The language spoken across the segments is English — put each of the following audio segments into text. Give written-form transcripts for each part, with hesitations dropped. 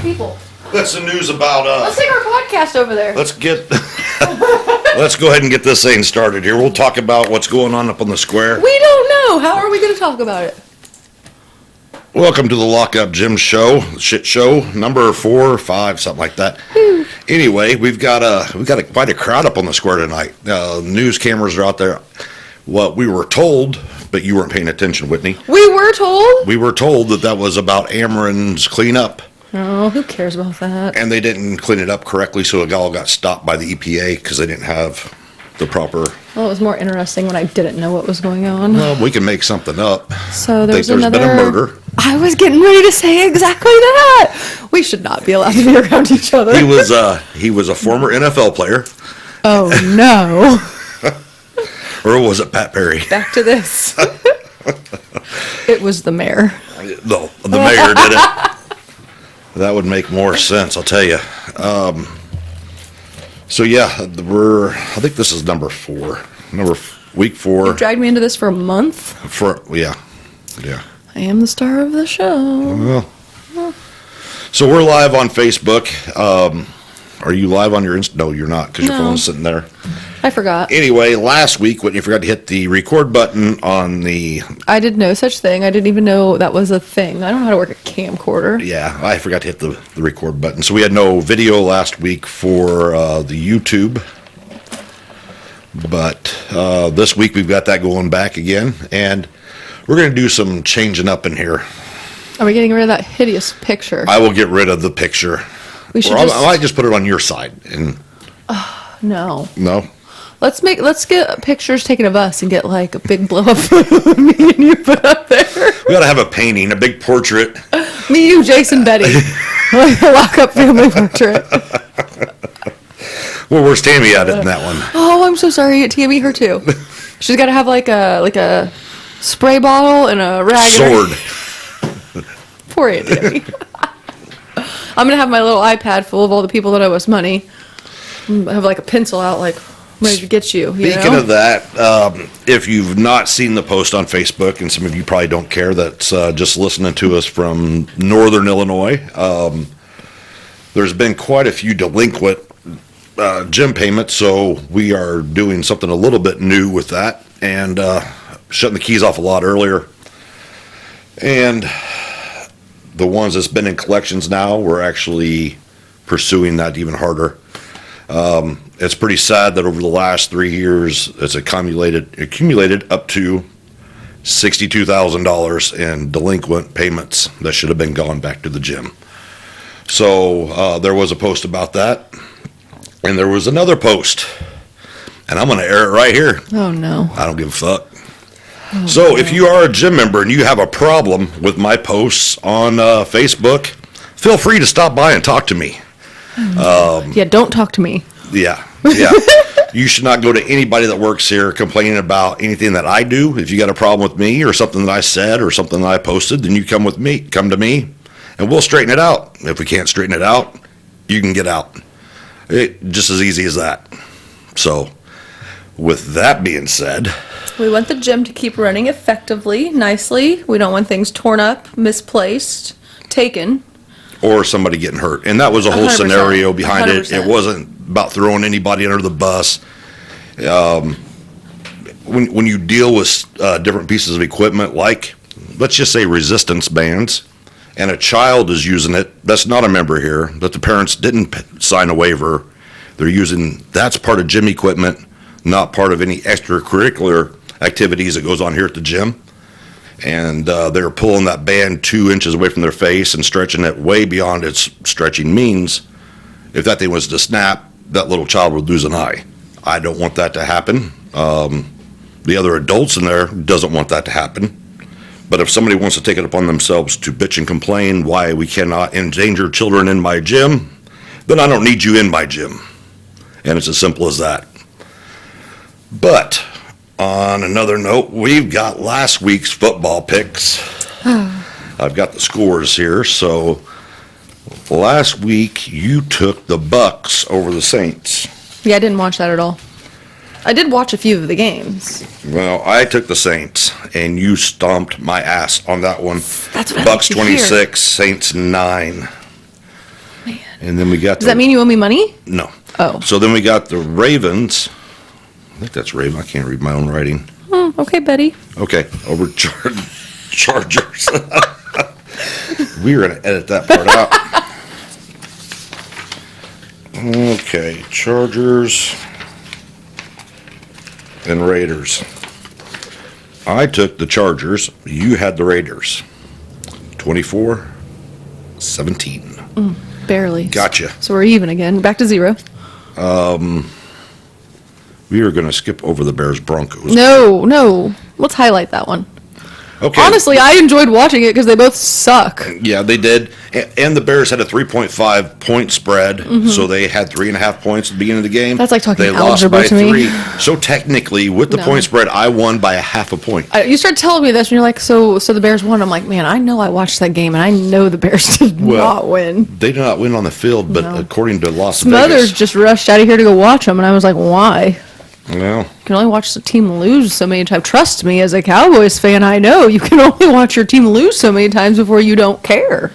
people. That's the news about Let's take our podcast over there. Let's go ahead and get this thing started here. We'll talk about what's going on up on the square. We don't know. How are we going to talk about it? Welcome to the Lockup Gym Show, shit show number 4 or 5, something like that. Anyway, we've got quite a crowd up on the square tonight. News cameras are out there. What we were told, but you weren't paying attention, Whitney. We were told? We were told that was about Ameren's cleanup. Oh, who cares about that? And they didn't clean it up correctly, so a gal got stopped by the EPA because they didn't have the proper... Well, it was more interesting when I didn't know what was going on. Well, we can make something up. So there's been a murder. I was getting ready to say exactly that. We should not be allowed to be around each other. He was a former NFL player. Oh, no. Or was it Pat Perry? Back to this. It was the mayor. No, the mayor did it. That would make more sense, I'll tell you. So yeah, I think this is number 4. Week 4. You dragged me into this for a month? Yeah. I am the star of the show. Well. So we're live on Facebook. Are you live on your No, you're not, because your phone's sitting there. I forgot. Anyway, last week, Whitney forgot to hit the record button on the... I did no such thing. I didn't even know that was a thing. I don't know how to work a camcorder. Yeah, I forgot to hit the record button. So we had no video last week for the YouTube. But this week we've got that going back again. And we're going to do some changing up in here. Are we getting rid of that hideous picture? I will get rid of the picture. I might just put it on your side. And No. No? Let's get pictures taken of us and get like a big blow up photo of me and you put up there. We got to have a painting, a big portrait. Me, you, Jason, Betty. Like a lock-up family portrait. Well, where's Tammy at in that one? Oh, I'm so sorry. Tammy, her too. She's got to have like a spray bottle and a rag. Sword. Poor Aunt Tammy. I'm going to have my little iPad full of all the people that owe us money. I have like a pencil out, like, ready to get you. Speaking of that, if you've not seen the post on Facebook, and some of you probably don't care, that's just listening to us from Northern Illinois, there's been quite a few delinquent gym payments, so we are doing something a little bit new with that, and shutting the keys off a lot earlier. And the ones that's been in collections now, we're actually pursuing that even harder. It's pretty sad that over the last 3 years, it's accumulated up to $62,000 in delinquent payments that should have been gone back to the gym. So there was a post about that, and there was another post, and I'm going to air it right here. Oh, no. I don't give a fuck. So if you are a gym member and you have a problem with my posts on Facebook, feel free to stop by and talk to me. Yeah, don't talk to me. Yeah. You should not go to anybody that works here complaining about anything that I do. If you got a problem with me or something that I said or something that I posted, then you come to me, and we'll straighten it out. If we can't straighten it out, you can get out. Just as easy as that. So, with that being said... We want the gym to keep running effectively, nicely. We don't want things torn up, misplaced, taken. Or somebody getting hurt. And that was a whole 100%. scenario behind 100%. it. It wasn't about throwing anybody under the bus. When you deal with different pieces of equipment, like, let's just say resistance bands, and a child is using it, that's not a member here, that the parents didn't sign a waiver. They're using, that's part of gym equipment, not part of any extracurricular activities that goes on here at the gym. And they're pulling that band 2 inches away from their face and stretching it way beyond its stretching means. If that thing was to snap, that little child would lose an eye. I don't want that to happen. The other adults in there doesn't want that to happen. But if somebody wants to take it upon themselves to bitch and complain why we cannot endanger children in my gym, then I don't need you in my gym. And it's as simple as that. But on another note, we've got last week's football picks. I've got the scores here. So last week you took the Bucks over the Saints. Yeah, I didn't watch that at all. I did watch a few of the games. Well, I took the Saints, and you stomped my ass on that one. That's what Bucks I like to 26, Saints 9. And then we got Does that mean you owe me money? no. Oh. So then we got the Ravens. I think that's Raven. I can't read my own writing. Okay, Betty. Okay, over Chargers. We're going to edit that part out. Okay, Chargers and Raiders. I took the Chargers. You had the Raiders. 24-17. Barely. Gotcha. So we're even again. Back to 0. We are going to skip over the Bears Broncos. No. Let's highlight that one. Okay. Honestly, I enjoyed watching it because they both suck. Yeah, they did. And the Bears had a 3.5 point spread, so they had 3.5 points at the beginning of the game. Mm-hmm. That's like talking they algebra lost by to me. 3. So technically, with the No. point spread, I won by a half a point. You started telling me this, and you're like, so the Bears won. I'm like, man, I know I watched that game, and I know the Bears did not win. They did not win on the field, but No. according to Las Smothers Vegas, just rushed out of here to go watch them, and I was like, why? well, You can only watch the team lose so many times. Trust me, as a Cowboys fan, I know you can only watch your team lose so many times before you don't care.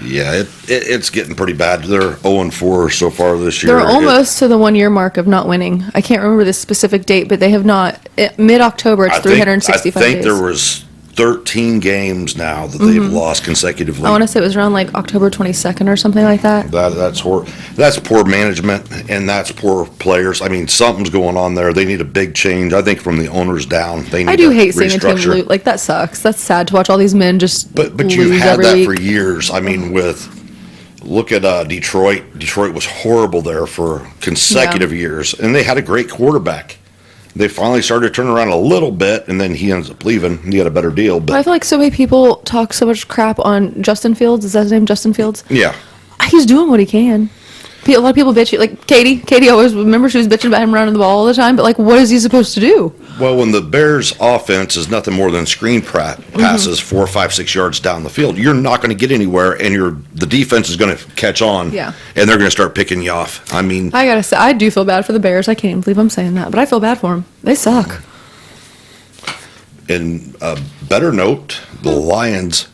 yeah, it's getting pretty bad. They're 0-4 so far this year. They're almost to the 1 year mark of not winning. I can't remember the specific date, but they have not. Mid-October, it's 365 I think days. there was 13 games now that they've lost consecutively. I want to say it was around like October 22nd or something like that. That's poor management, and that's poor players. I mean, something's going on there. They need a big change. I think from the owners down, they need I do to hate seeing a team restructure. lose. Like, that sucks. That's sad to watch all these men just But lose you've had every that week. for years. I mean, look at Detroit. Detroit was horrible there for consecutive years, and they had a great quarterback. They finally started to turn around a little bit, and then he ends up leaving. He had a better deal, I but feel like so many people talk so much crap on Justin Fields. Is that his name, Justin Fields? yeah. He's doing what he can. A lot of people bitch. Like Katie always, remember she was bitching about him running the ball all the time, but like, what is he supposed to do? Well, when the Bears' offense is nothing more than screen passes 4, 5, 6 yards down the field, you're not going to get anywhere, and the defense is going to catch on, Yeah. and they're going to start picking you off. I mean, I gotta say, I do feel bad for the Bears. I can't even believe I'm saying that, but I feel bad for them. They suck. in a better note, the Lions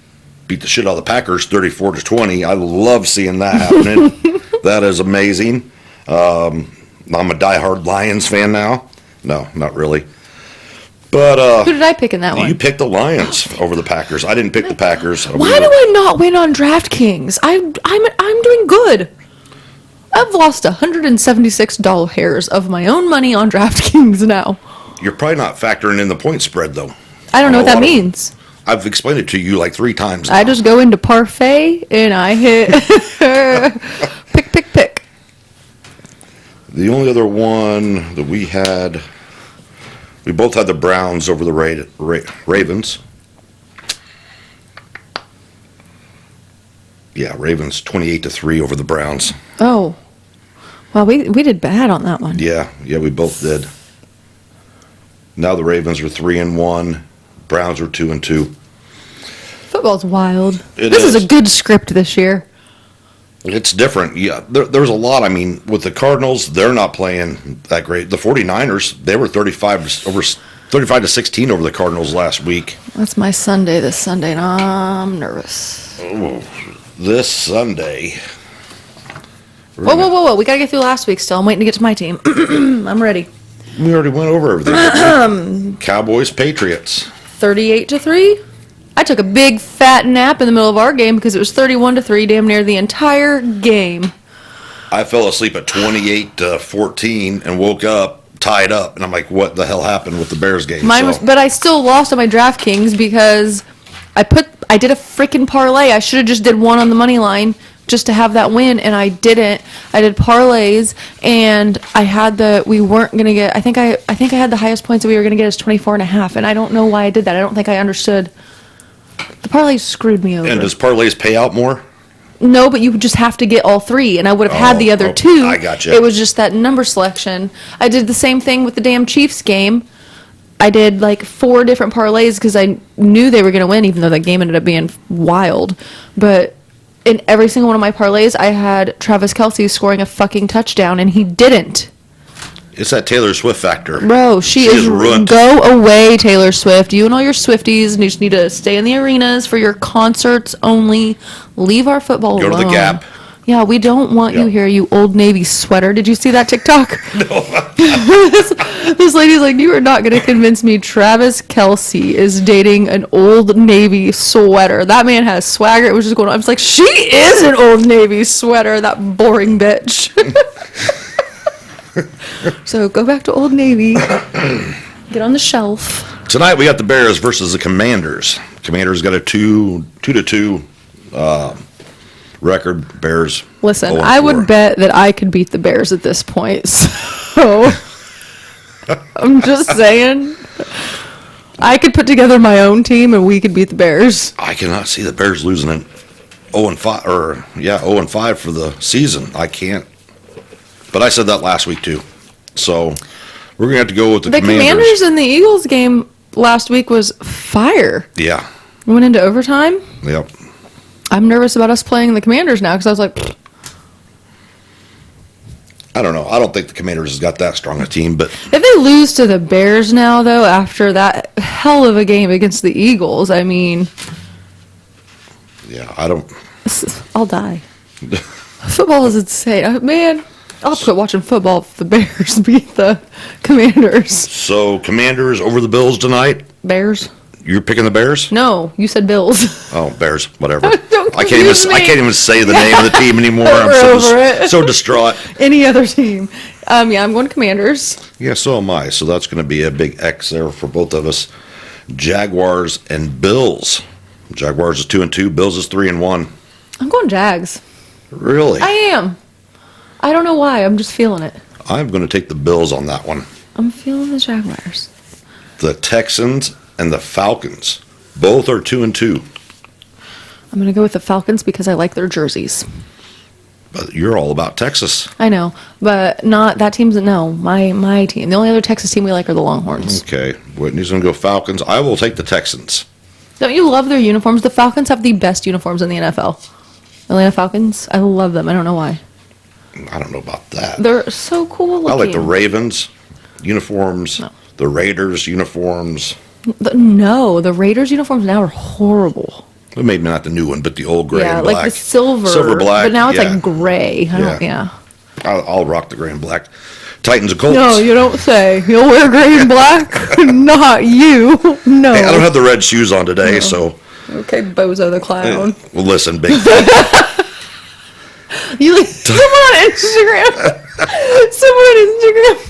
beat the shit out of the Packers 34-20. I love seeing that happening. That is amazing. I'm a diehard Lions fan now. No, not really. But Who did I pick in that you one? picked the Lions over the Packers. I didn't pick the Packers. Why do I not win on DraftKings? I'm doing good. I've lost $176 of my own money on DraftKings now. You're probably not factoring in the point spread, though. I don't know On what a that lot of- means. I've explained it to you like 3 times now. I just go into Parfait and I hit pick. The only other one that we both had the Browns over the Ravens. Yeah, Ravens 28-3 over the Browns. Oh, well, we did bad on that one. Yeah, we both did. Now the Ravens are 3-1. Browns are 2-2. Football's wild. It This is is. a good script this year. It's different. Yeah, there's a lot. I mean, with the Cardinals, they're not playing that great. The 49ers, they were 35-16 over the Cardinals last week. That's my Sunday this Sunday, and I'm nervous. This Sunday. Whoa. We got to get through last week still. I'm waiting to get to my team. I'm ready. We already went over everything. Cowboys, Patriots. 38-3. I took a big fat nap in the middle of our game because it was 31-3 damn near the entire game. I fell asleep at 28-14 and woke up tied up, and I'm like, what the hell happened with the Bears game? But I still lost on my DraftKings because I did a freaking parlay. I should have just did one on the money line just to have that win, and I didn't. I did parlays, and I had we weren't gonna get. I think I had the highest points that we were gonna get is 24.5, and I don't know why I did that. I don't think I understood. The parlay screwed me over. And does parlays pay out more? No, but you would just have to get all 3, and I would have had the other 2. I gotcha. It was just that number selection. I did the same thing with the damn Chiefs game. I did like 4 different parlays because I knew they were going to win, even though that game ended up being wild. But in every single one of my parlays, I had Travis Kelce scoring a fucking touchdown, and he didn't. It's that Taylor Swift factor. Bro, she is ruined. Go away, Taylor Swift. You and all your Swifties, and you just need to stay in the arenas for your concerts only. Leave our football Go alone. to the Gap. Yeah, we don't want you Yeah. here, you Old Navy sweater. Did you see that TikTok? No. this lady's like, you are not going to convince me Travis Kelce is dating an Old Navy sweater. That man has swagger. It was just going on. I was like, she is an Old Navy sweater, that boring bitch. So go back to Old Navy. Get on the shelf. Tonight we got the Bears versus the Commanders. Commanders got a 2-2 record. Bears. Listen, 0-4. I would bet that I could beat the Bears at this point. So I'm just saying, I could put together my own team and we could beat the Bears. I cannot see the Bears losing it 0-5 or 0-5 for the season. I can't. But I said that last week too. So we're gonna have to go with the Commanders and the Eagles game last week was fire. Yeah. We went into overtime. Yep. I'm nervous about us playing the Commanders now because I was like, pfft. I don't know. I don't think the Commanders has got that strong a team, but If they lose to the Bears now, though, after that hell of a game against the Eagles, I mean, yeah, I don't. I'll die. Football is insane. Man, I'll quit watching football if the Bears beat the Commanders. So Commanders over the Bills tonight. Bears? You're picking the Bears? No, you said Bills. Oh, Bears, whatever. Don't I can't even. confuse me. I can't even say the name of the team anymore. I'm We're so over it. so distraught. Any other team. Yeah, I'm going to Commanders. Yeah, so am I. So that's going to be a big X there for both of us. Jaguars and Bills. Jaguars is 2-2. Bills is 3-1. I'm going Jags. Really? I am. I don't know why. I'm just feeling it. I'm going to take the Bills on that one. I'm feeling the Jaguars. The Texans and the Falcons. Both are 2-2. I'm going to go with the Falcons because I like their jerseys. But you're all about Texas. I know, but not that team's my team. The only other Texas team we like are the Longhorns. Okay. Whitney's going to go Falcons. I will take the Texans. Don't you love their uniforms? The Falcons have the best uniforms in the NFL. Atlanta Falcons, I love them. I don't know why. I don't know about that. They're so cool looking. I like the Ravens uniforms, No. the Raiders uniforms. No, the Raiders uniforms now are horrible. Well, maybe not the new one, but the old gray Yeah, and black. like the silver. Silver black. But now it's yeah. like gray. I don't, yeah. I'll rock the gray and black. Titans and Colts. No, you don't say. You'll wear gray and black? Not you. No. Hey, I don't have the red shoes on today, so. Okay, Bozo the Clown. Well, listen, big. You like someone on Instagram. Someone on Instagram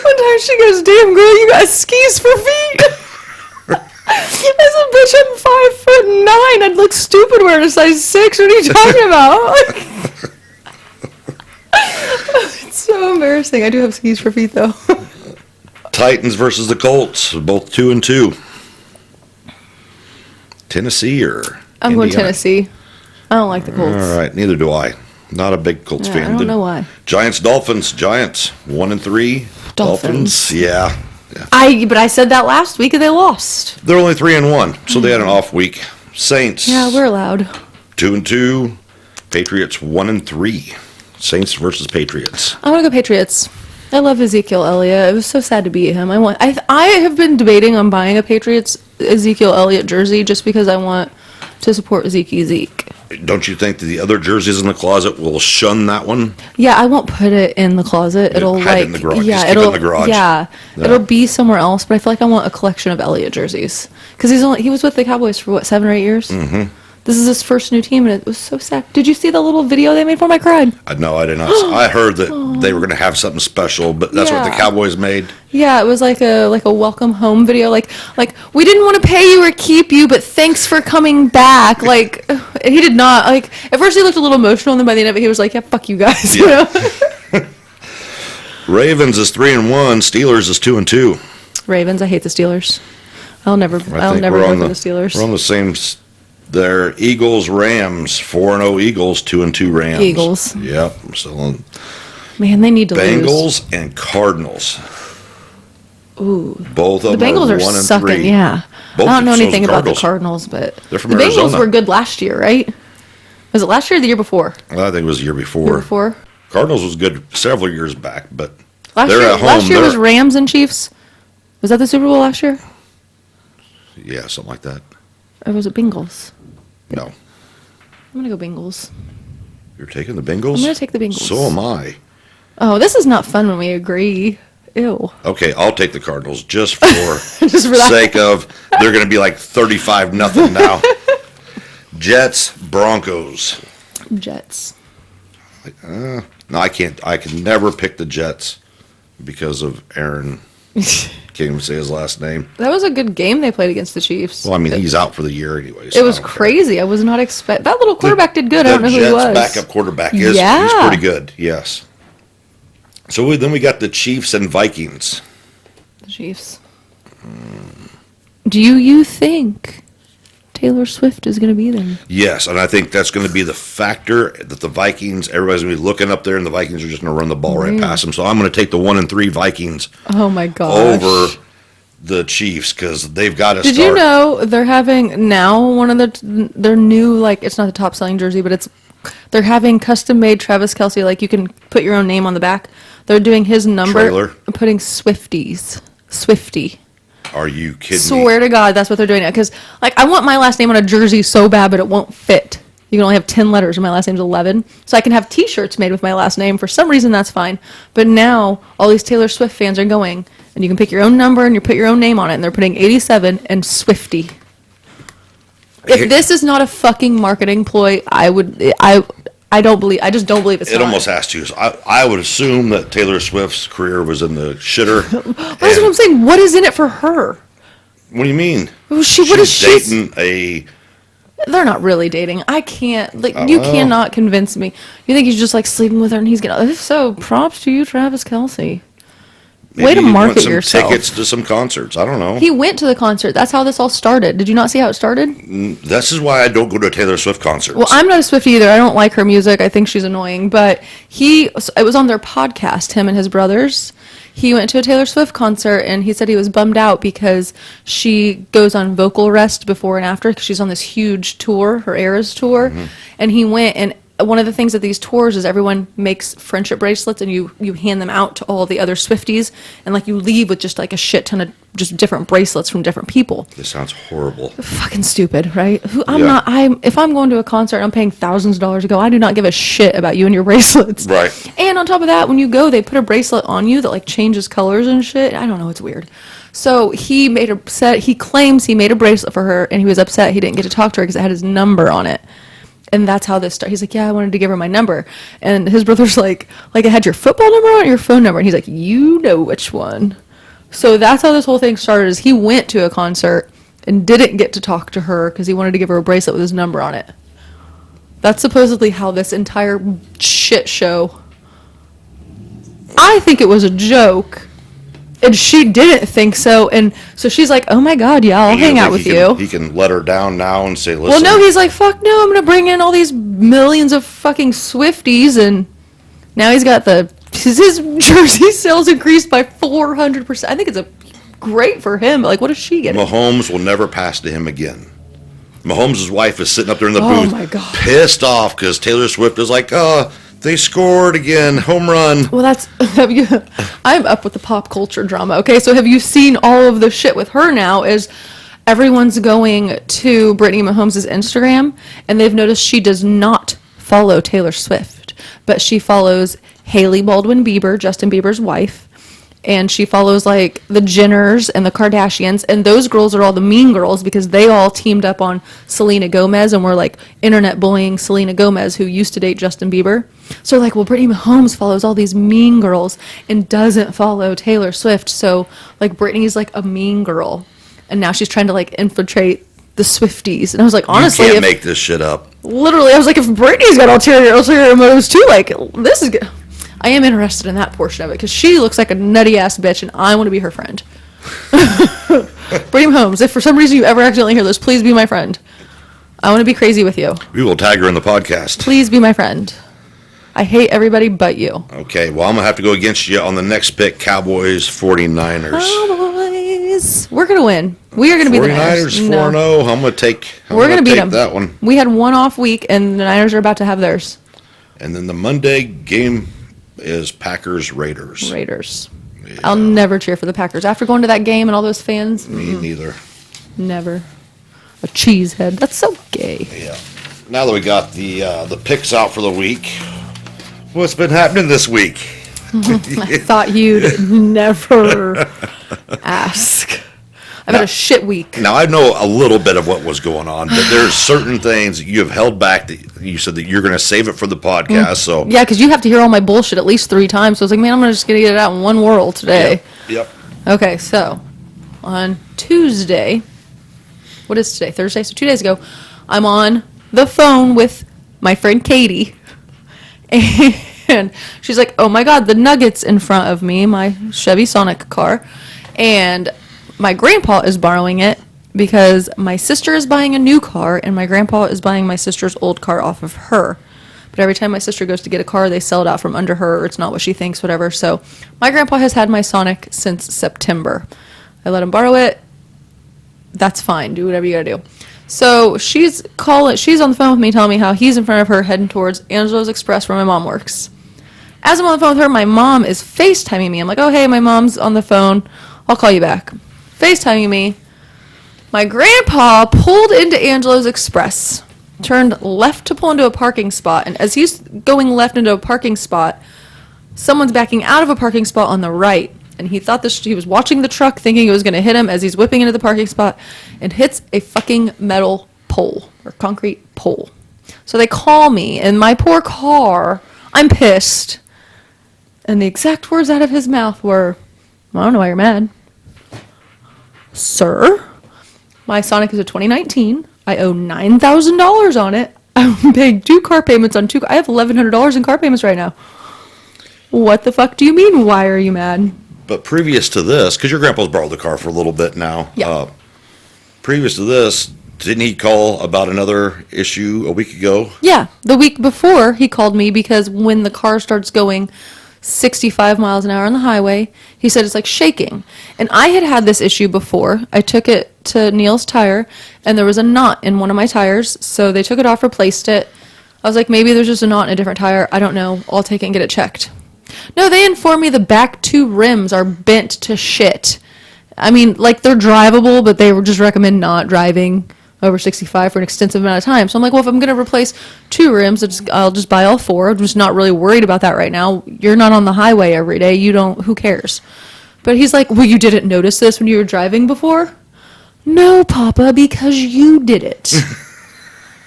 one time she goes, "Damn girl, you got skis for feet." As a bitch, I'm 5'9". I'd look stupid wearing a size 6. What are you talking about? It's so embarrassing. I do have skis for feet though. Titans versus the Colts, both 2-2. Tennessee or I'm going Indiana? Tennessee. I don't like the Colts. All right, neither do I. Not a big Colts Yeah, fan. I don't The know why. Giants, Dolphins, Giants 1-3. Dolphins. Yeah. But I said that last week and they lost. They're only 3-1, so they had an off week. Saints. Yeah, we're allowed. 2-2. Patriots 1-3. Saints versus Patriots. I want to go Patriots. I love Ezekiel Elliott. It was so sad to beat him. I have been debating on buying a Patriots Ezekiel Elliott jersey just because I want to support Zeke. Don't you think that the other jerseys in the closet will shun that one? Yeah, I won't put it in the closet. It'll hide it like in the garage. yeah, Just keep it in it'll the garage. Yeah, Yeah. it'll be somewhere else. But I feel like I want a collection of Elliott jerseys because he was with the Cowboys for what 7 or 8 years. Mm-hmm. This is his first new team, and it was so sad. Did you see the little video they made for him? I cried. No, I did not. I heard that they were going to have something special, but that's what the Yeah. Cowboys made. Yeah, it was like a welcome home video. Like we didn't want to pay you or keep you, but thanks for coming back. Like he did not like. At first he looked a little emotional, and then by the end of it, he was like, "Yeah, fuck you guys." You Yeah. know? Ravens is 3-1. Steelers is 2-2. Ravens. I hate the Steelers. I'll never I think vote we're for on the Steelers. We're on the same. There, Eagles, Rams, 4-0 Eagles, 2-2 Rams. Eagles. Yep. So Man, they need to lose. Bengals and Cardinals. Ooh, Both of the them Bengals are 1-3. sucking. Yeah, Both I don't know so's the anything about the Cardinals. Cardinals, but They're from the Bengals Arizona. were good last year, right? Was it last year or the year before? I think it was the year before. Year before. Cardinals was good several years back, but Last they're year, at home. last year was They're- Rams and Chiefs. Was that the Super Bowl last year? Yeah, something like that. Or was it Bengals? No. I'm going to go Bengals. You're taking the Bengals? I'm going to take the Bengals. So am I. Oh, this is not fun when we agree. Ew. Okay, I'll take the Cardinals just for Just for that. sake of they're going to be like 35-0 now. Jets, Broncos. Jets. No, I can't. I can never pick the Jets because of Aaron. Can't even say his last name. That was a good game they played against the Chiefs. Well, I mean, he's out for the year anyway. So It was I don't care. crazy. I was not expect that little quarterback did good. I The don't know who he Jets' was. backup quarterback is Yeah. he's pretty good. Yes. So then we got the Chiefs and Vikings. The Chiefs. Do you think Taylor Swift is going to be there? Yes, and I think that's going to be the factor that the Vikings. Everybody's going to be looking up there, and the Vikings are just going to run the ball right past them. So I'm going to take the 1-3 Vikings Oh my gosh. over the Chiefs because they've got to Did start. you know they're having now one of their new, like, it's not the top selling jersey, but they're having custom made Travis Kelce, like you can put your own name on the back. They're doing his number, Trailer. putting Swifty. Are you kidding Swear to God, that's what they're doing now. Because, like, I want my last name on a jersey so bad, but it won't fit. You can only have 10 letters, and my last name's 11. So I can have T-shirts made with my last name. For some reason, that's fine. But now, all these Taylor Swift fans are going, and you can pick your own number, and you put your own name on it, and they're putting 87 and Swifty. If this is not a fucking marketing ploy, I just don't believe it's It not. almost has to. So I would assume that Taylor Swift's career was in the shitter. That's what I'm saying. What is in it for her? What do you mean? What She's is she? dating a. They're not really dating. I can't. Like, you cannot convince me. You think he's just like sleeping with her and he's gonna. If so, props to you, Travis Kelce. Maybe Way to he wants market some yourself. tickets to some concerts. I don't know. He went to the concert. That's how this all started. Did you not see how it started? This is why I don't go to Taylor Swift concerts. Well, I'm not a Swiftie either. I don't like her music. I think she's annoying. But it was on their podcast, him and his brothers. He went to a Taylor Swift concert, and he said he was bummed out because she goes on vocal rest before and after because she's on this huge tour, her Eras tour. Mm-hmm. And he went, and one of the things at these tours is everyone makes friendship bracelets, and you hand them out to all the other Swifties, and like you leave with just like a shit ton of just different bracelets from different people. This sounds horrible. Fucking stupid, right? Yeah. If I'm going to a concert and I'm paying thousands of dollars to go, I do not give a shit about you and your bracelets. Right. And on top of that, when you go, they put a bracelet on you that like changes colors and shit. I don't know, it's weird. So he claims he made a bracelet for her, and he was upset he didn't get to talk to her because it had his number on it. And that's how this started. He's like, yeah, I wanted to give her my number. And his brother's like it had your football number on it, your phone number. And he's like, you know which one. So that's how this whole thing started, is he went to a concert and didn't get to talk to her because he wanted to give her a bracelet with his number on it. That's supposedly how this entire shit show. I think it was a joke. And she didn't think so. And so she's like, oh my God, yeah, I'll hang out with you. He can let her down now and say, listen. Well, no, he's like, fuck no, I'm going to bring in all these millions of fucking Swifties. And now he's got his jersey sales increased by 400%. I think it's great for him. Like, what is she getting? Mahomes will never pass to him again. Mahomes' wife is sitting up there in the Oh booth, my God. pissed off because Taylor Swift is like, oh, they scored again, home run. Well, I'm up with the pop culture drama. Okay, so have you seen all of the shit with her now? Is everyone's going to Brittany Mahomes' Instagram, and they've noticed she does not follow Taylor Swift, but she follows Hailey Baldwin Bieber, Justin Bieber's wife, and she follows like the Jenners and the Kardashians, and those girls are all the mean girls because they all teamed up on Selena Gomez and were like internet bullying Selena Gomez, who used to date Justin Bieber. So like, well, Brittany Mahomes follows all these mean girls and doesn't follow Taylor Swift. So like, Brittany's like a mean girl, and now she's trying to like infiltrate the Swifties. And I was like, honestly, You can't make this shit up. literally, I was like, if Brittany's got ulterior motives too, like, this is good. I am interested in that portion of it because she looks like a nutty ass bitch, and I want to be her friend. Brittany Mahomes, if for some reason you ever accidentally hear this, please be my friend. I want to be crazy with you. We will tag her in the podcast. Please be my friend. I hate everybody but you. Okay, well, I'm going to have to go against you on the next pick, Cowboys, 49ers. Cowboys. We're going to win. We are going to be the 49ers Niners. 4-0. I'm going to take We're going to beat them. that one. We had one off week, and the Niners are about to have theirs. And then the Monday game is Packers-Raiders. Raiders. Yeah. I'll never cheer for the Packers. After going to that game and all those fans, Me neither. never. A cheesehead. That's so gay. Yeah. now that we got the picks out for the week, what's been happening this week? I thought you'd never ask. I've had a shit week. Now, I know a little bit of what was going on, but there's certain things you have held back that you said that you're going to save it for the podcast. So Yeah, because you have to hear all my bullshit at least 3 times. So I was like, man, I'm just going to get it out in one whirl today. Yep. Okay, so on Tuesday, what is today? Thursday? So 2 days ago, I'm on the phone with my friend Katie. And she's like, oh my God, the Nugget's in front of me, my Chevy Sonic car. And my grandpa is borrowing it because my sister is buying a new car and my grandpa is buying my sister's old car off of her. But every time my sister goes to get a car, they sell it out from under her, or it's not what she thinks, whatever. So my grandpa has had my Sonic since September. I let him borrow it. That's fine. Do whatever you gotta do. So she's on the phone with me telling me how he's in front of her heading towards Angelo's Express where my mom works. As I'm on the phone with her, my mom is FaceTiming me. I'm like, oh, hey, my mom's on the phone. I'll call you back. FaceTiming me. My grandpa pulled into Angelo's Express, turned left to pull into a parking spot, and as he's going left into a parking spot, someone's backing out of a parking spot on the right, and he thought he was watching the truck thinking it was going to hit him as he's whipping into the parking spot and hits a fucking metal pole or concrete pole. So they call me, and my poor car, I'm pissed, and the exact words out of his mouth were, I don't know why you're mad. Sir, my Sonic is a 2019. I owe $9,000 on it. I'm paying 2 car payments on 2. I have $1,100 in car payments right now. What the fuck do you mean? Why are you mad? But previous to this, because your grandpa's borrowed the car for a little bit now. Yeah. Previous to this, didn't he call about another issue a week ago? Yeah, the week before he called me because when the car starts going 65 miles an hour on the highway, he said it's like shaking. And I had this issue before. I took it to Neil's tire and there was a knot in one of my tires, so they took it off, replaced it. I was like, maybe there's just a knot in a different tire. I don't know. I'll take it and get it checked. No, they informed me the back 2 rims are bent to shit. I mean, like, they're drivable, but they would just recommend not driving over 65 for an extensive amount of time. So I'm like, well, if I'm going to replace 2 rims, I'll just buy all 4. I'm just not really worried about that right now. You're not on the highway every day. Who cares? But he's like, well, you didn't notice this when you were driving before? No, Papa, because you did it.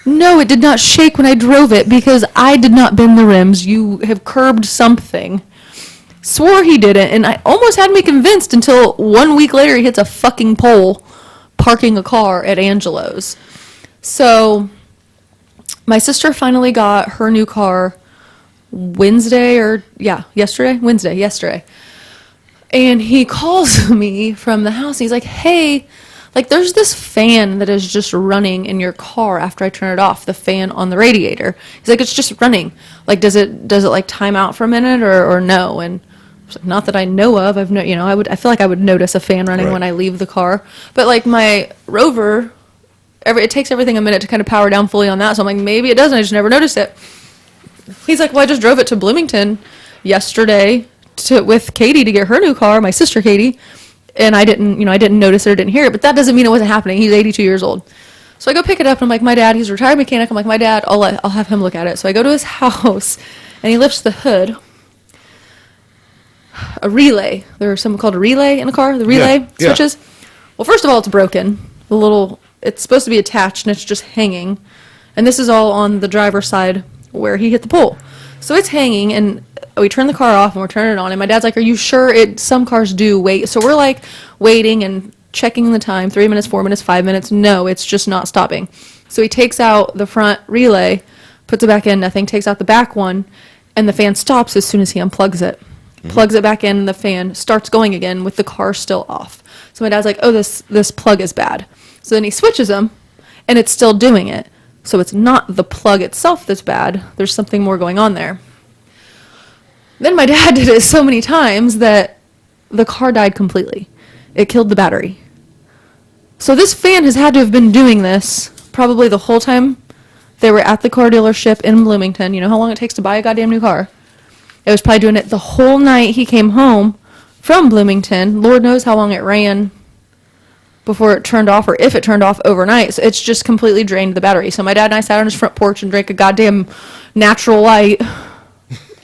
No, it did not shake when I drove it because I did not bend the rims. You have curbed something. Swore he didn't, and I almost had me convinced until 1 week later he hits a fucking pole parking a car at Angelo's. So my sister finally got her new car yesterday. And he calls me from the house. He's like, hey, like, there's this fan that is just running in your car after I turn it off, the fan on the radiator. He's like, it's just running. Like, does it like time out for a minute or no? And I was like, not that I know of. I feel like I would notice a fan running when I leave the car. But like my Rover, it takes everything a minute to kind of power down fully on that. So I'm like, maybe it doesn't. I just never noticed it. He's like, well, I just drove it to Bloomington yesterday with Katie to get her new car, my sister Katie. And I didn't notice it or didn't hear it, but that doesn't mean it wasn't happening. He's 82 years old. So I go pick it up and I'm like, my dad, he's a retired mechanic. I'm like, my dad, I'll have him look at it. So I go to his house and he lifts the hood. A relay. There's something called a relay in the car, the relay switches. Well, first of all, it's broken. It's supposed to be attached and it's just hanging. And this is all on the driver's side where he hit the pole. So it's hanging, and we turn the car off and we're turning it on, and my dad's like, are you sure some cars do wait? So we're like waiting and checking the time, 3 minutes, 4 minutes, 5 minutes. No, it's just not stopping. So he takes out the front relay, puts it back in, nothing, takes out the back one, and the fan stops as soon as he unplugs it. Mm-hmm. Plugs it back in, and the fan starts going again with the car still off. So my dad's like, oh, this plug is bad. So then he switches them, and it's still doing it. So it's not the plug itself that's bad. There's something more going on there. Then my dad did it so many times that the car died completely. It killed the battery. So this fan has had to have been doing this probably the whole time they were at the car dealership in Bloomington. You know how long it takes to buy a goddamn new car? It was probably doing it the whole night he came home from Bloomington. Lord knows how long it ran before it turned off, or if it turned off overnight. So it's just completely drained the battery. So my dad and I sat on his front porch and drank a goddamn natural light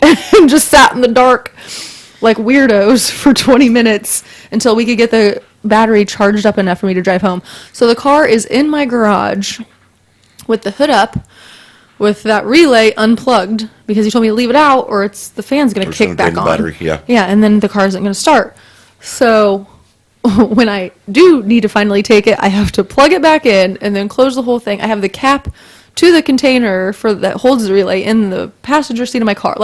and just sat in the dark like weirdos for 20 minutes until we could get the battery charged up enough for me to drive home. So the car is in my garage with the hood up, with that relay unplugged, because he told me to leave it out or the fan's going to kick back on. Battery, yeah. Yeah, and then the car isn't going to start. So when I do need to finally take it, I have to plug it back in and then close the whole thing. I have the cap to the container that holds the relay in the passenger seat of my car.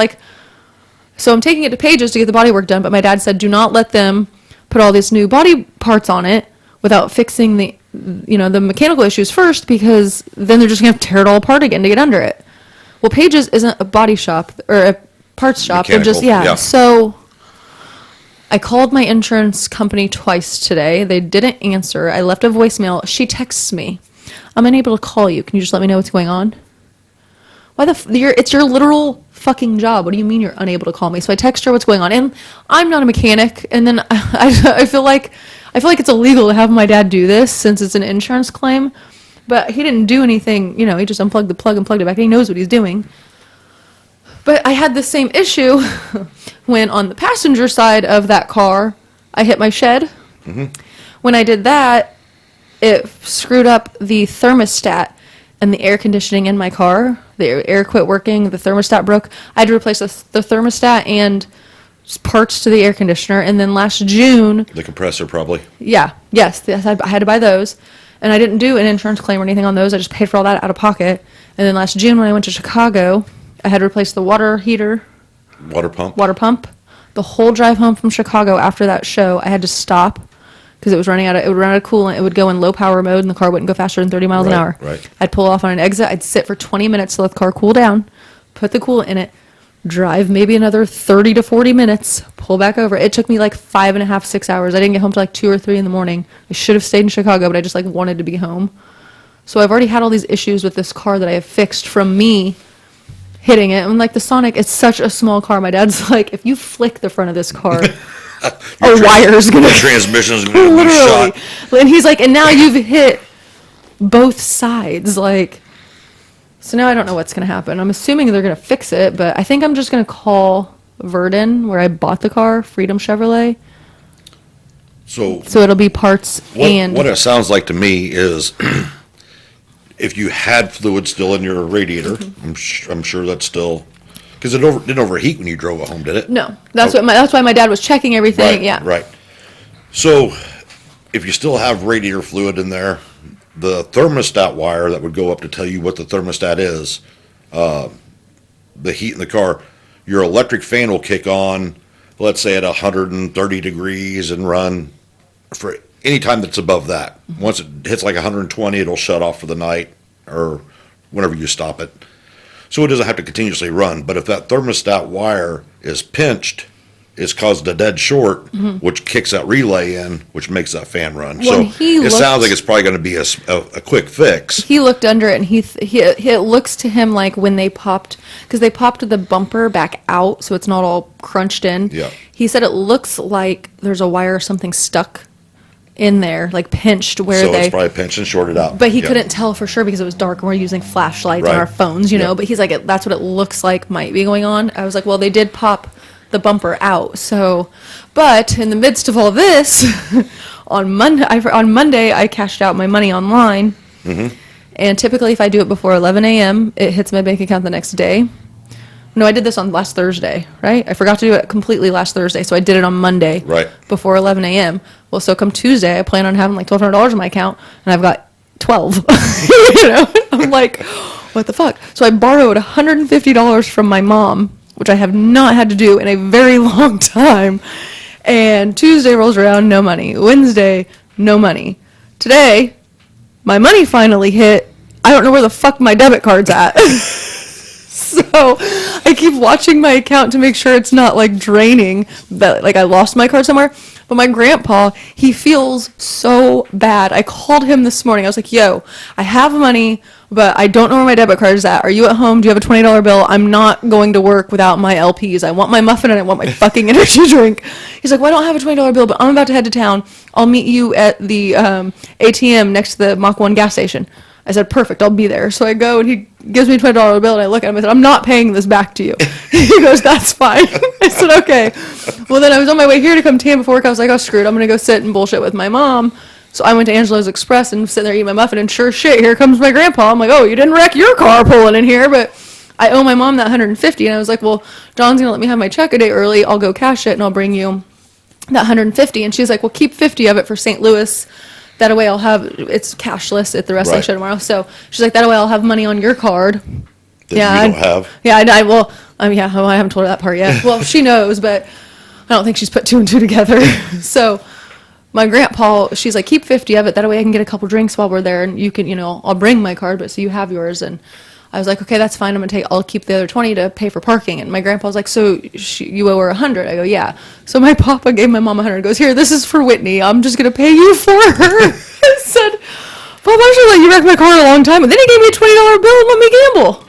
So I'm taking it to Pages to get the body work done, but my dad said, do not let them put all these new body parts on it without fixing the mechanical issues first, because then they're just going to tear it all apart again to get under it. Well, Pages isn't a body shop or a parts shop. They're just, Mechanical, yeah. So I called my insurance company twice today. They didn't answer. I left a voicemail. She texts me, I'm unable to call you. Can you just let me know what's going on? It's your literal fucking job. What do you mean you're unable to call me? So I text her what's going on, and I'm not a mechanic. And then I feel like it's illegal to have my dad do this since it's an insurance claim. But he didn't do anything. He just unplugged the plug and plugged it back. And he knows what he's doing. But I had the same issue when on the passenger side of that car, I hit my shed. Mm-hmm. When I did that, it screwed up the thermostat and the air conditioning in my car. The air quit working. The thermostat broke. I had to replace the thermostat and parts to the air conditioner. And then last June... The compressor, probably. Yes, I had to buy those. And I didn't do an insurance claim or anything on those. I just paid for all that out of pocket. And then last June when I went to Chicago, I had to replace the water heater. Water pump. The whole drive home from Chicago after that show, I had to stop because it would run out of coolant. It would go in low power mode and the car wouldn't go faster than 30 miles an hour. Right. I'd pull off on an exit. I'd sit for 20 minutes to let the car cool down, put the coolant in it, drive maybe another 30 to 40 minutes, pull back over. It took me like 5.5, 6 hours. I didn't get home till like 2 or 3 in the morning. I should have stayed in Chicago, but I just wanted to be home. So I've already had all these issues with this car that I have fixed from me hitting it. And the Sonic, it's such a small car. My dad's like, if you flick the front of this car, a wire's gonna... The transmission's gonna be shot. And he's like, and now you've hit both sides. So now I don't know what's going to happen. I'm assuming they're going to fix it, but I think I'm just going to call Verdon, where I bought the car, Freedom Chevrolet. So it'll be parts what it sounds like to me is if you had fluid still in your radiator, Mm-hmm. I'm sure that's still, because it didn't overheat when you drove it home, did it? No, that's why my dad was checking everything. Right, yeah. Right. So if you still have radiator fluid in there, the thermostat wire that would go up to tell you what the thermostat is, the heat in the car, your electric fan will kick on, let's say at 130 degrees and run for any time that's above that. Once it hits 120, it'll shut off for the night or whenever you stop it. So it doesn't have to continuously run. But if that thermostat wire is pinched, it's caused a dead short, which kicks that relay in, which makes that fan run. When So it sounds like it's probably going to be a quick fix. He looked under it, and it looks to him like when they popped, because they popped the bumper back out, so it's not all crunched in. Yeah. He said it looks like there's a wire or something stuck in there, pinched where So it's probably pinched and shorted out. But he Yeah. couldn't tell for sure because it was dark and we're using flashlights on Right. our phones, you know. Yeah. But he's like, that's what it looks like might be going on. I was like, well, they did pop the bumper out. So, but in the midst of all this, on Monday, I cashed out my money online. Mm-hmm. And typically, if I do it before 11 a.m., it hits my bank account the next day. No, I did this on last Thursday, right? I forgot to do it completely last Thursday, so I did it on Monday. Right. Before 11 a.m. Well, so come Tuesday, I plan on having $1,200 in my account, and I've got 12. I'm like, what the fuck? So I borrowed $150 from my mom, which I have not had to do in a very long time. And Tuesday rolls around, no money. Wednesday, no money. Today, my money finally hit. I don't know where the fuck my debit card's at. So I keep watching my account to make sure it's not draining, that I lost my card somewhere. But my grandpa, he feels so bad. I called him this morning. I was like, yo, I have money but I don't know where my debit card is at. Are you at home? Do you have a $20 bill? I'm not going to work without my LPs. I want my muffin and I want my fucking energy drink. He's like, well, I don't have a $20 bill, but I'm about to head to town. I'll meet you at the ATM next to the Mach 1 gas station. I said, perfect, I'll be there. So I go and he gives me a $20 bill and I look at him and I said, I'm not paying this back to you. He goes, that's fine. I said, okay. Well, then I was on my way here to come tan before work. I was like, oh, screwed. I'm going to go sit and bullshit with my mom. So I went to Angelo's Express and sitting there eating my muffin, and sure shit, here comes my grandpa. I'm like, oh, you didn't wreck your car pulling in here, but I owe my mom that $150. And I was like, well, John's going to let me have my check a day early. I'll go cash it and I'll bring you that $150. And she's like, well, keep 50 of it for St. Louis. That way I'll have, it's cashless at the wrestling Right. show tomorrow. So she's like, that way I'll have money on your card. That you don't have. Yeah, well, I haven't told her that part yet. Well, she knows, but I don't think she's put two and two together. So my grandpa, she's like, keep 50 of it. That way I can get a couple drinks while we're there, and you can, I'll bring my card, but so you have yours. And I was like, okay, that's fine. I'll keep the other 20 to pay for parking. And my grandpa was like, so you owe her 100. I go, yeah. So my papa gave my mom 100. Goes, here, this is for Whitney. I'm just going to pay you for her. I said, Papa, I should let you wreck my car a long time. And then he gave me a $20 bill and let me gamble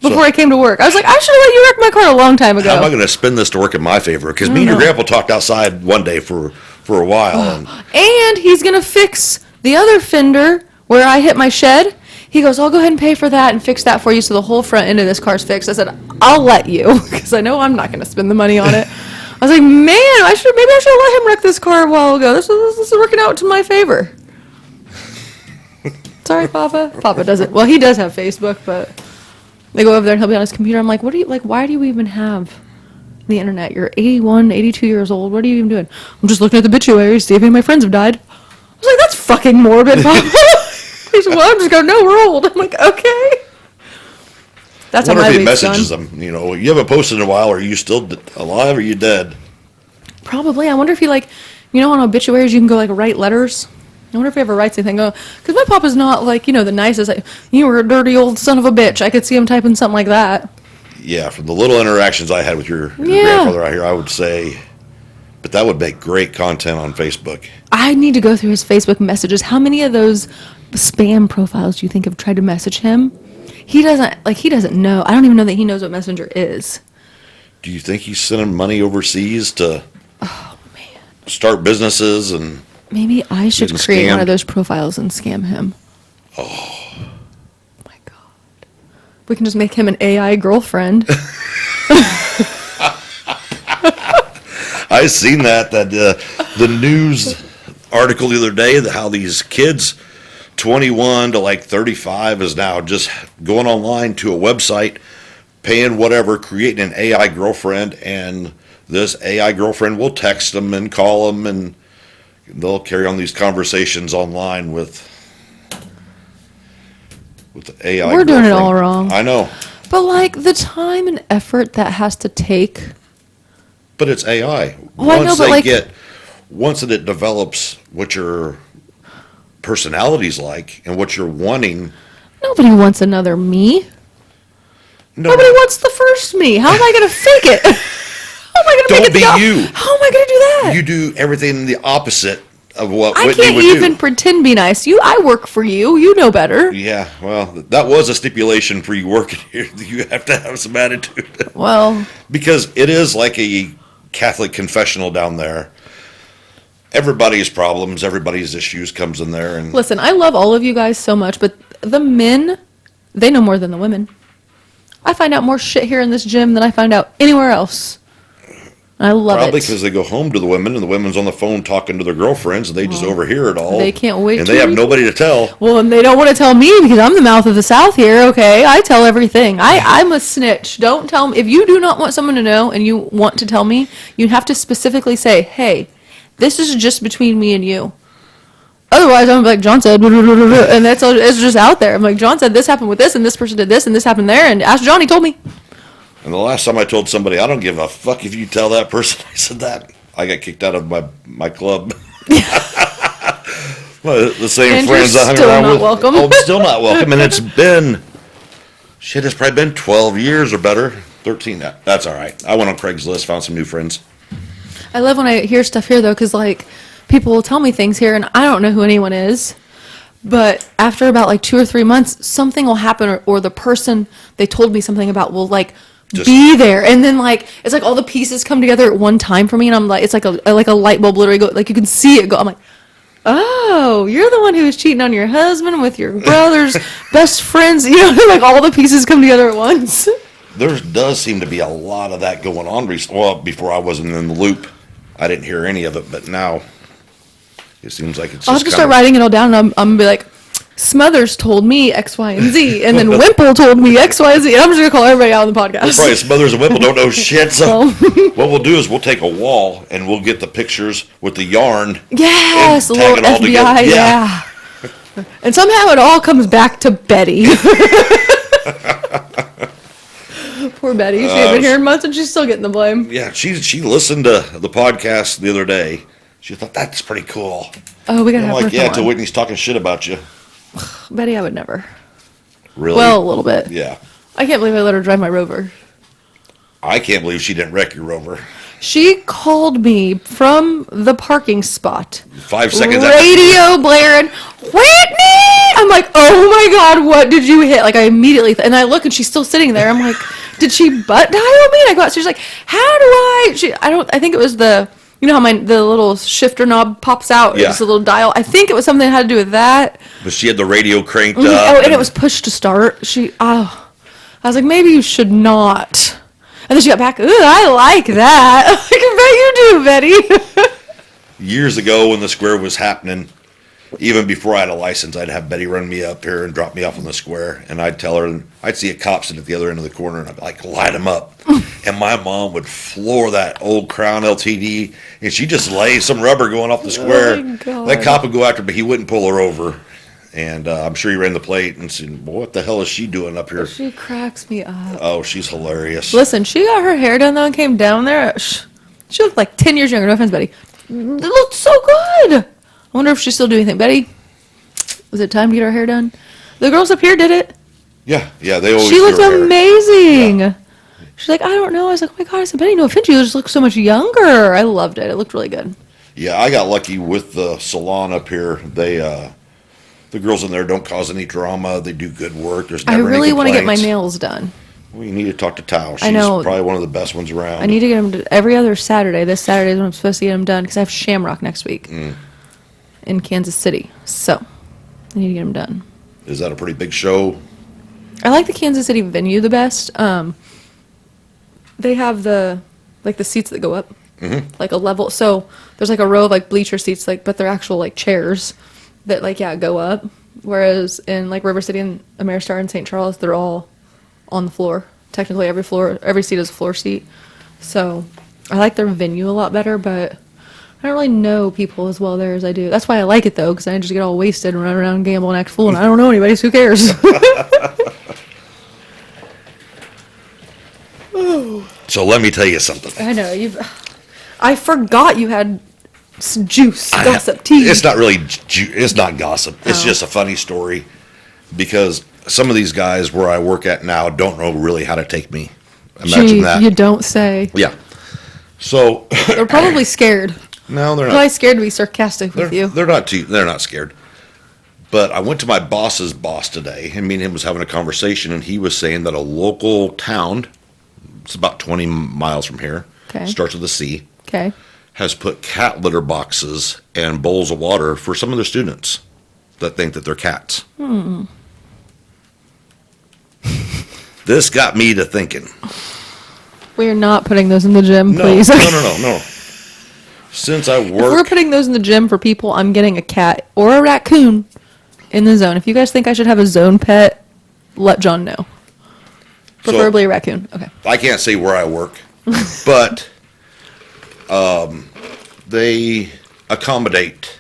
before I came to work. I was like, I should have let you wreck my car a long time ago. How am I going to spin this to work in my favor? Because me and your grandpa talked outside one day for a while. And he's going to fix the other fender where I hit my shed. He goes, I'll go ahead and pay for that and fix that for you so the whole front end of this car's fixed. I said, I'll let you, because I know I'm not going to spend the money on it. I was like, man, maybe I should have let him wreck this car a while ago. This is working out to my favor. Sorry, Papa. Papa doesn't. Well, he does have Facebook, but they go over there and he'll be on his computer. I'm like, why do you even have the internet? You're 81, 82 years old. What are you even doing? I'm just looking at the obituaries, see if any of my friends have died. I was like, that's fucking morbid, Papa. He said, well, I'm just going, no, we're old. I'm like, okay. That's I how wonder my if he week's messages done. them. You haven't posted in a while. Are you still alive or are you dead? Probably. I wonder if he, on obituaries, you can go, write letters. I wonder if he ever writes anything. Because my papa's not, the nicest. You were a dirty old son of a bitch. I could see him typing something like that. Yeah, from the little interactions I had with your Yeah. grandfather out here, I would say, but that would make great content on Facebook. I need to go through his Facebook messages. How many of those spam profiles do you think have tried to message him? He doesn't know. I don't even know that he knows what Messenger is. Do you think he's sending money overseas to start businesses and... Maybe I should Getting create one scammed? of those profiles and scam him. Oh my God. We can just make him an AI girlfriend. I seen that the news article the other day that how these kids 21 to 35 is now just going online to a website, paying whatever, creating an AI girlfriend, and this AI girlfriend will text them and call them, and they'll carry on these conversations online with the AI. We're doing it girlfriend. all wrong. I know, But the time and effort that has to take. but it's AI. Well, I know, but, Once it develops what your personality's like and what you're wanting. Nobody wants another me. No, Nobody wants the first me. How am I going to fake it? How am I going to Don't make it be the you. How am I going to do that? you do everything the opposite of what I Whitney can't would even do. pretend to be nice. I work for you. You know better. Yeah, well, that was a stipulation for you working here. You have to have some attitude. Well, Because it is like a Catholic confessional down there. Everybody's problems, everybody's issues comes in there. And listen, I love all of you guys so much, but the men, they know more than the women. I find out more shit here in this gym than I find out anywhere else. I love probably it. because they go home to the women and the women's on the phone talking to their girlfriends and they just overhear it all. They can't wait And to they have read- nobody to tell. Well, and they don't want to tell me because I'm the mouth of the South here, okay? I tell everything. I'm a snitch. Don't tell me. If you do not want someone to know and you want to tell me, you have to specifically say, hey, this is just between me and you. Otherwise, I'm like, John said, and that's all, it's just out there. I'm like, John said this happened with this, and this person did this, and this happened there, and ask John, he told me. And the last time I told somebody, I don't give a fuck if you tell that person I said that, I got kicked out of my club. Well, the same And friends you're I hung still around not with. welcome. Oh, I'm still not welcome. And it's probably been 12 years or better. 13. That's all right. I went on Craigslist, found some new friends. I love when I hear stuff here, though, because, people will tell me things here, and I don't know who anyone is. But after about like 2 or 3 months, something will happen, or the person they told me something about will like be there, and then like it's like all the pieces come together at one time for me, and I'm like, it's like a light bulb literally go, like you can see it go. I'm like, oh, you're the one who was cheating on your husband with your brother's best friends. You know, like all the pieces come together at once. There does seem to be a lot of that going on recently. Well, before I wasn't in the loop, I didn't hear any of it, but now it seems like it's I'll just have to start writing it all down, and I'm gonna be like, Smothers told me X, Y, and Z, and then Wimple told me X, Y, and Z, and I'm just gonna call everybody out on the podcast. Probably Smothers and Whipple don't know shit. So what we'll do is we'll take a wall and we'll get the pictures with the yarn. Yes, a and little tag it all FBI, together. yeah. And somehow it all comes back to Betty. Poor Betty. She had been here in months and she's still getting the blame. Yeah, she listened to the podcast the other day. She thought that's pretty cool. Oh, we gotta I'm have like, her yeah, come till on. Whitney's talking shit about you. Betty, I would never. Really? Well, a little bit. Yeah. I can't believe I let her drive my Rover. I can't believe she didn't wreck your Rover. She called me from the parking spot. 5 seconds after. Radio blaring, Whitney! I'm like, oh my God, what did you hit? Like, I immediately, and I look and she's still sitting there. I'm like, did she butt dial me? And I go out, she's like, how do I? I think it was you know how the little shifter knob pops out? Yeah. It's a little dial. I think it was something that had to do with that. But she had the radio cranked up. Oh, and it was push to start. I was like, maybe you should not. And then she got back, ooh, I like that. I bet you do, Betty. Years ago when the square was happening, even before I had a license, I'd have Betty run me up here and drop me off on the square. And I'd tell her, and I'd see a cop sitting at the other end of the corner, and I'd be like, light him up. And my mom would floor that old Crown LTD, and she'd just lay some rubber going off the square. Oh my God. That cop would go after her, but he wouldn't pull her over. And I'm sure he ran the plate and said, well, what the hell is she doing up here? She cracks me up. Oh, she's hilarious. Listen, she got her hair done though and came down there. She looked like 10 years younger. No offense, Betty. It looked so good. I wonder if she still do anything. Betty, was it time to get her hair done? The girls up here did it. Yeah, they always She do looked her hair. amazing. Yeah. She's like, I don't know. I was like, oh my God. I said, Betty, no offense, you just look so much younger. I loved it. It looked really good. Yeah, I got lucky with the salon up here. The girls in there don't cause any drama. They do good work. There's I never any really want to get my complaints. nails done. Well, you need to talk to Tao. She's I know. probably one of the best ones around. I need to get them every other Saturday. This Saturday is when I'm supposed to get them done because I have Shamrock next week in Kansas City. So I need to get them done. Is that a pretty big show? I like the Kansas City venue the best. They have the seats that go up, like a level. So there's like a row of like bleacher seats, but they're actual like chairs that go up. Whereas in like River City and Ameristar and St. Charles, they're all on the floor. Technically, every seat is a floor seat. So I like their venue a lot better, but I don't really know people as well there as I do. That's why I like it though, because I just get all wasted and run around and gamble and act fool, and I don't know anybody, so who cares? So let me tell you something. I know I forgot you had juice, gossip, tea. It's not really. It's not gossip. It's Oh. just a funny story because some of these guys where I work at now don't know really how to take me. Imagine Gee, that. you don't say. Yeah. So They're probably scared. no, they're Probably not. scared to be sarcastic with you. They're not too. They're not scared. But I went to my boss's boss today, and me and him was having a conversation, and he was saying that a local town, it's about 20 miles from here, Okay. starts with a C, Okay. has put cat litter boxes and bowls of water for some of their students that think that they're cats. This got me to thinking. We're not putting those in the gym, No, please. no. Since I If we're work, putting those in the gym for people, I'm getting a cat or a raccoon in the zone. If you guys think I should have a zone pet, let John know. Preferably a raccoon. Okay. I can't say where I work, but they accommodate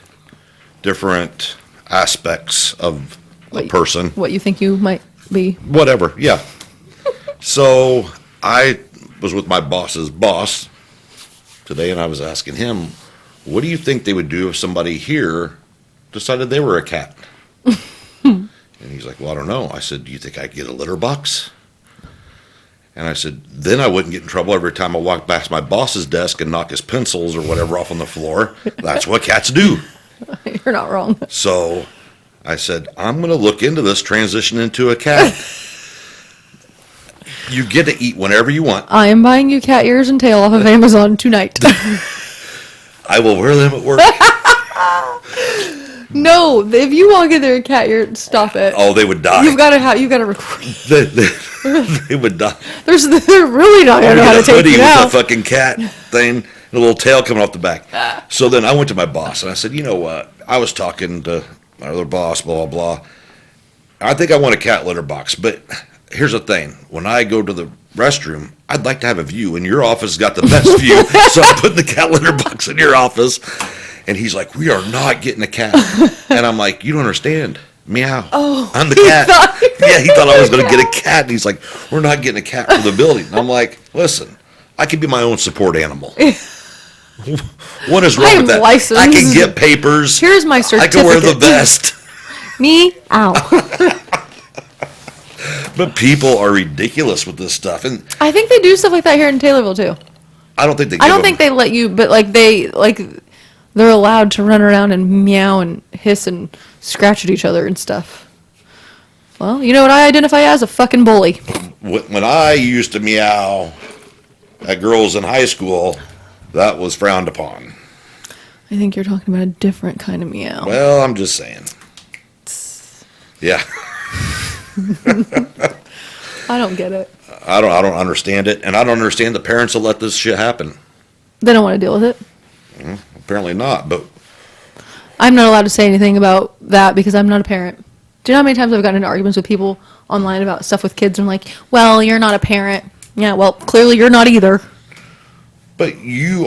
different aspects of a What- person. What you think you might be. Whatever, yeah. So I was with my boss's boss today, and I was asking him, what do you think they would do if somebody here decided they were a cat? And he's like, well, I don't know. I said, do you think I'd get a litter box? And I said, then I wouldn't get in trouble every time I walked past my boss's desk and knock his pencils or whatever off on the floor. That's what cats do. You're not wrong. So I said, I'm going to look into this transition into a cat. You get to eat whenever you want. I am buying you cat ears and tail off of Amazon tonight. I will wear them at work. No, if you walk in there and cat ear, stop it. Oh, they would die. You've got to record. They would die. They're really not going to know how to Get a take hoodie you with out. a fucking cat thing, and a little tail coming off the back. So then I went to my boss and I said, you know what? I was talking to my other boss, blah, blah, blah. I think I want a cat litter box, but here's the thing. When I go to the restroom, I'd like to have a view, and your office has got the best view, so I'm putting the cat litter box in your office. And he's like, we are not getting a cat. And I'm like, you don't understand. Meow. Oh, I'm the he cat. thought you Yeah, he thought I was going to cat. get a cat. And he's like, we're not getting a cat for the building. And I'm like, listen, I can be my own support animal. What is I wrong am with that? licensed. I can get papers. Here's my I can wear the certificate. vest. Me? Ow. But people are ridiculous with this stuff. And I think they do stuff like that here in Taylorville, too. I don't think they I don't think they let you, but they're allowed to run around and meow and hiss and scratch at each other and stuff. Well, you know what I identify as? A fucking bully. When I used to meow at girls in high school, that was frowned upon. I think you're talking about a different kind of meow. Well, I'm just saying. Yeah. I don't get it. I don't understand it, and I don't understand the parents that let this shit happen. They don't want to deal with it. Apparently not, but I'm not allowed to say anything about that because I'm not a parent. Do you know how many times I've gotten into arguments with people online about stuff with kids? And I'm like, well, you're not a parent. Yeah, well, clearly you're not either. but you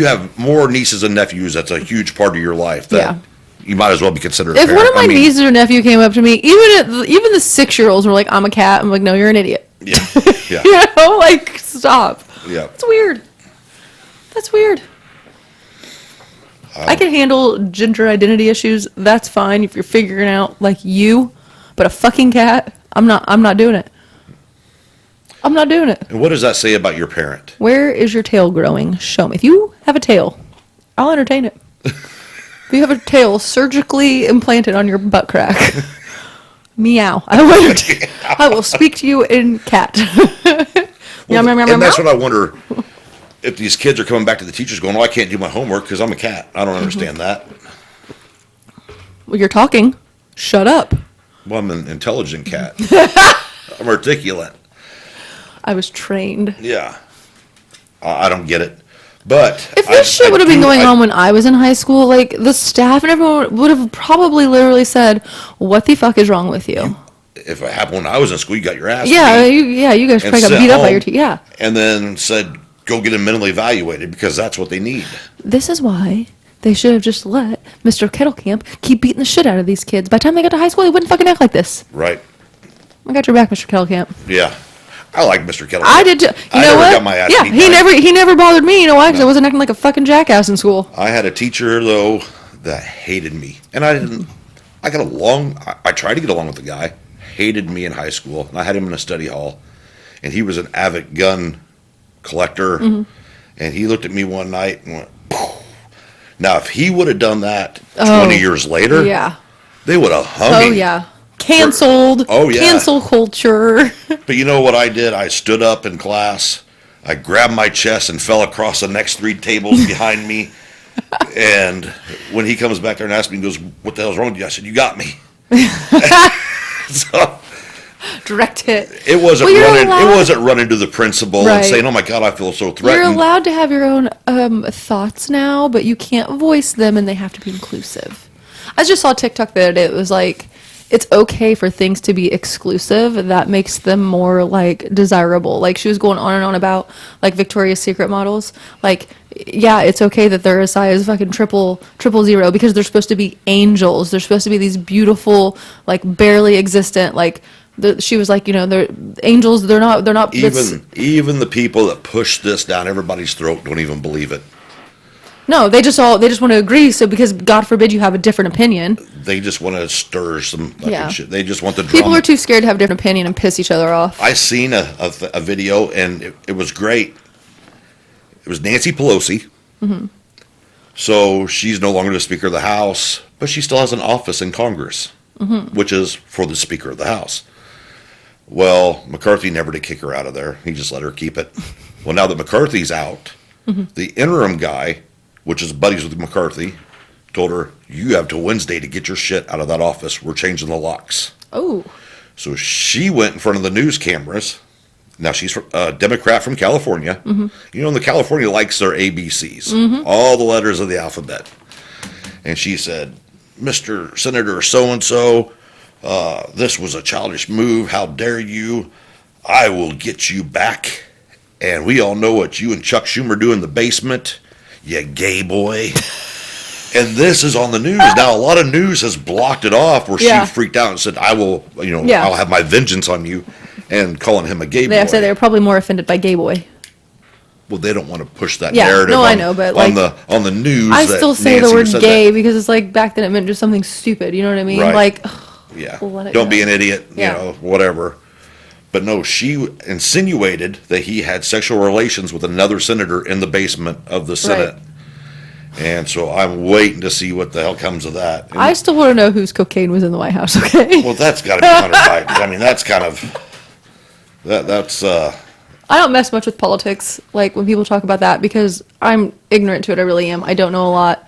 have more nieces and nephews. That's a huge part of your life. That Yeah. You might as well be considered a If parent. one of my I mean, nieces or nephew came up to me, even the 6-year-olds were like, I'm a cat. I'm like, no, you're an idiot. Yeah, yeah, You know, like, stop. yeah. That's weird. That's weird. I can handle gender identity issues. That's fine if you're figuring out like you, but a fucking cat, I'm not doing it. I'm not doing it. And what does that say about your parent? Where is your tail growing? Show me. If you have a tail, I'll entertain it. If you have a tail surgically implanted on your butt crack, meow. I will speak to you in cat. Meow, meow, meow, meow, And that's meow. what I wonder. If these kids are coming back to the teachers going, "Oh, I can't do my homework because I'm a cat." I don't understand that. Well, you're talking. Shut up. Well, I'm an intelligent cat. I'm articulate. I was trained. Yeah. I don't get it. But If this shit would have been going on when I was in high school, like the staff and everyone would have probably literally said, "What the fuck is wrong with you?" If it happened when I was in school, you got your ass Yeah, beat you guys and probably got sent beat up by home, your team. Yeah. and then said, "Go get him mentally evaluated," because that's what they need. This is why they should have just let Mr. Kettlecamp keep beating the shit out of these kids. By the time they got to high school, they wouldn't fucking act like this. Right. I got your back, Mr. Kettlecamp. Yeah. I like Mr. Kettle. I did too. You I know never what? got my ass Yeah, beat he by him. he never bothered me. You know why? Because I wasn't acting like a fucking jackass in school. I had a teacher, though, that hated me. And I got along, I tried to get along with the guy, hated me in high school. And I had him in a study hall. And he was an avid gun collector. Mm-hmm. And he looked at me one night and went, "Poof." Now, if he would have done that Oh, 20 years later, Yeah. they would have hung Oh, me. yeah. Canceled. Oh, yeah. Cancel culture. But you know what I did? I stood up in class. I grabbed my chest and fell across the next 3 tables behind me. And when he comes back there and asks me, he goes, "What the hell's wrong with you?" I said, "You got me." So Direct hit. it wasn't Well, you're running. allowed- It wasn't running to the principal Right. and saying, "Oh my God, I feel so You're threatened." allowed to have your own thoughts now, but you can't voice them and they have to be inclusive. I just saw TikTok the other day. It was like, it's okay for things to be exclusive. That makes them more like desirable. Like she was going on and on about like Victoria's Secret models. Like, yeah, it's okay that they're a size fucking triple zero because they're supposed to be angels. They're supposed to be these beautiful, like barely existent, like she was like, you know, they're angels. They're not. This, Even the people that push this down everybody's throat don't even believe it. no, they just want to agree. So because God forbid you have a different opinion, They just want to stir some fucking Yeah. shit. They just want the drama. people are too scared to have a different opinion and piss each other off. I seen a video and it was great. It was Nancy Pelosi. Mm-hmm. So she's no longer the Speaker of the House, but she still has an office in Congress, which is for the Speaker of the House. Well, McCarthy never did kick her out of there. He just let her keep it. Well, now that McCarthy's out, the interim guy, which is buddies with McCarthy, told her, you have till Wednesday to get your shit out of that office. We're changing the locks. Oh. So she went in front of the news cameras. Now, she's a Democrat from California. You know, the California likes their ABCs, all the letters of the alphabet. And she said, Mr. Senator so-and-so, this was a childish move. How dare you? I will get you back. And we all know what you and Chuck Schumer do in the basement, you gay boy. And this is on the news. Now, a lot of news has blocked it off where Yeah. she freaked out and said, I will, Yeah. I'll have my vengeance on you, and calling him a gay boy. They said they were probably more offended by gay boy. Well, they don't want to push that Yeah, narrative no, on, I know, but, on like, the news. I that still say Nancy the word said gay that. because it's like back then it meant just something stupid. You know what I mean? Right. Like, Yeah. let it Don't be go. an idiot, Yeah. whatever. But no, she insinuated that he had sexual relations with another senator in the basement of the Senate. And so I'm waiting to see what the hell comes of that. And, I still want to know whose cocaine was in the White House. Okay. well, that's got to be Hunter Biden. I mean, that's kind of that's I don't mess much with politics, like when people talk about that, because I'm ignorant to it. I really am. I don't know a lot,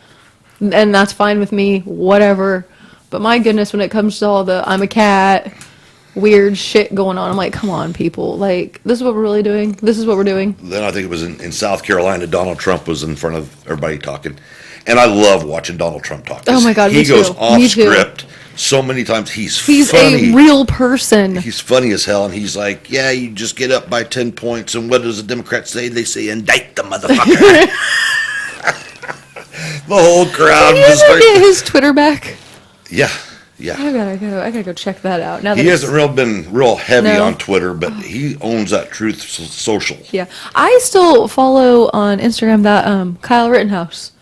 and that's fine with me. Whatever. But my goodness, when it comes to all the I'm a cat, weird shit going on, I'm like, come on, people. Like, this is what we're really doing. This is what we're doing. Then I think it was in South Carolina, Donald Trump was in front of everybody talking. And I love watching Donald Trump talk. Oh my God, he me too. goes off Me too. script so many times. He's a funny. real person. He's funny as hell, and he's like, yeah, you just get up by 10 points, and what does the Democrats say? They say, indict the motherfucker. The whole crowd Did just he ever starts. get his Twitter back? Yeah. I gotta go check that out. Now that He it's- hasn't been real heavy No. on Twitter, but he owns that Truth Social. Yeah, I still follow on Instagram that Kyle Rittenhouse.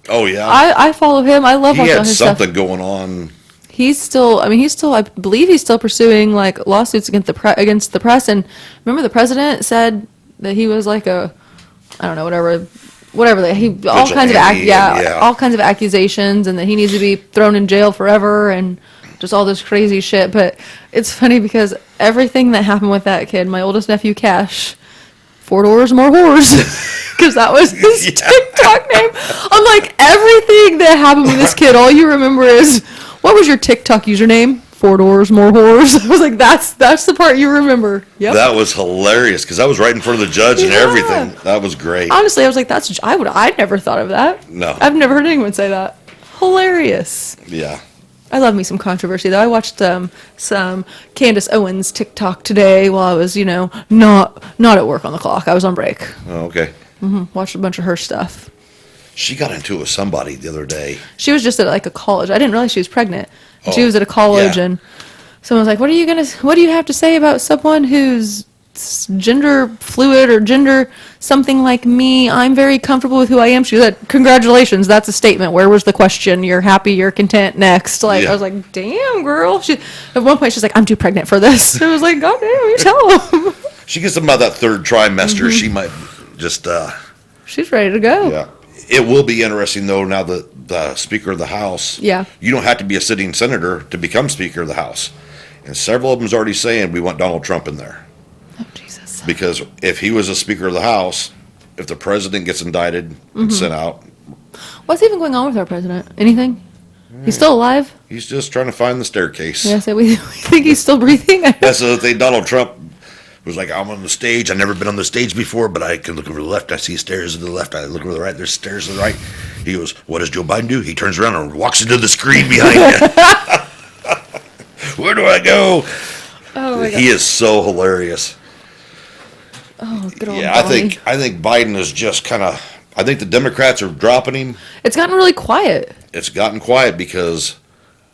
Oh, yeah. I follow him. I love He watching had his something stuff. going on. I believe he's still pursuing like lawsuits against the press. And remember, the president said that he was like I don't know, whatever all kinds of Vigilante, yeah. all kinds of accusations, and that he needs to be thrown in jail forever, and just all this crazy shit. But it's funny because everything that happened with that kid, my oldest nephew Cash, 4 doors more whores. Because that was his Yeah. TikTok name. I'm like, everything that happened with this kid, all you remember is, what was your TikTok username? 4 doors more whores. I was like, that's the part you remember. Yep. That was hilarious because I was right in front of the judge and Yeah. everything. That was great. Honestly, I was like, I'd never thought of that. No. I've never heard anyone say that. Hilarious. Yeah. I love me some controversy, though. I watched some Candace Owens TikTok today while I was, not at work on the clock. I was on break. Oh, okay. Watched a bunch of her stuff. She got into it with somebody the other day. She was just at like a college. I didn't realize she was pregnant. And she Oh, was at a college, yeah. and someone was like, what do you have to say about someone who's gender fluid or gender something like me? I'm very comfortable with who I am. She said, congratulations, that's a statement. Where was the question? You're happy, you're content, next. Like, Yeah. I was like, damn, girl. At one point, she's like, I'm too pregnant for this. I was like, God damn, you tell him. She gets about that third trimester. She might just, She's ready to go. yeah. It will be interesting, though, now that the Speaker of the House, Yeah. you don't have to be a sitting senator to become Speaker of the House. And several of them's already saying we want Donald Trump in there. Oh, Jesus. Because if he was a Speaker of the House, if the president gets indicted and sent out, What's even going on with our president? Anything? He's still alive? he's just trying to find the staircase. Yeah, so we think he's still breathing? That's the thing. Donald Trump was like, I'm on the stage. I've never been on the stage before, but I can look over to the left. I see stairs to the left. I look over to the right. There's stairs to the right. He goes, what does Joe Biden do? He turns around and walks into the screen behind you. Where do I go? Oh, my God. He is so hilarious. Oh, good old Yeah, I Donnie. think Biden is just kind of, I think the Democrats are dropping him. It's gotten really quiet. It's gotten quiet because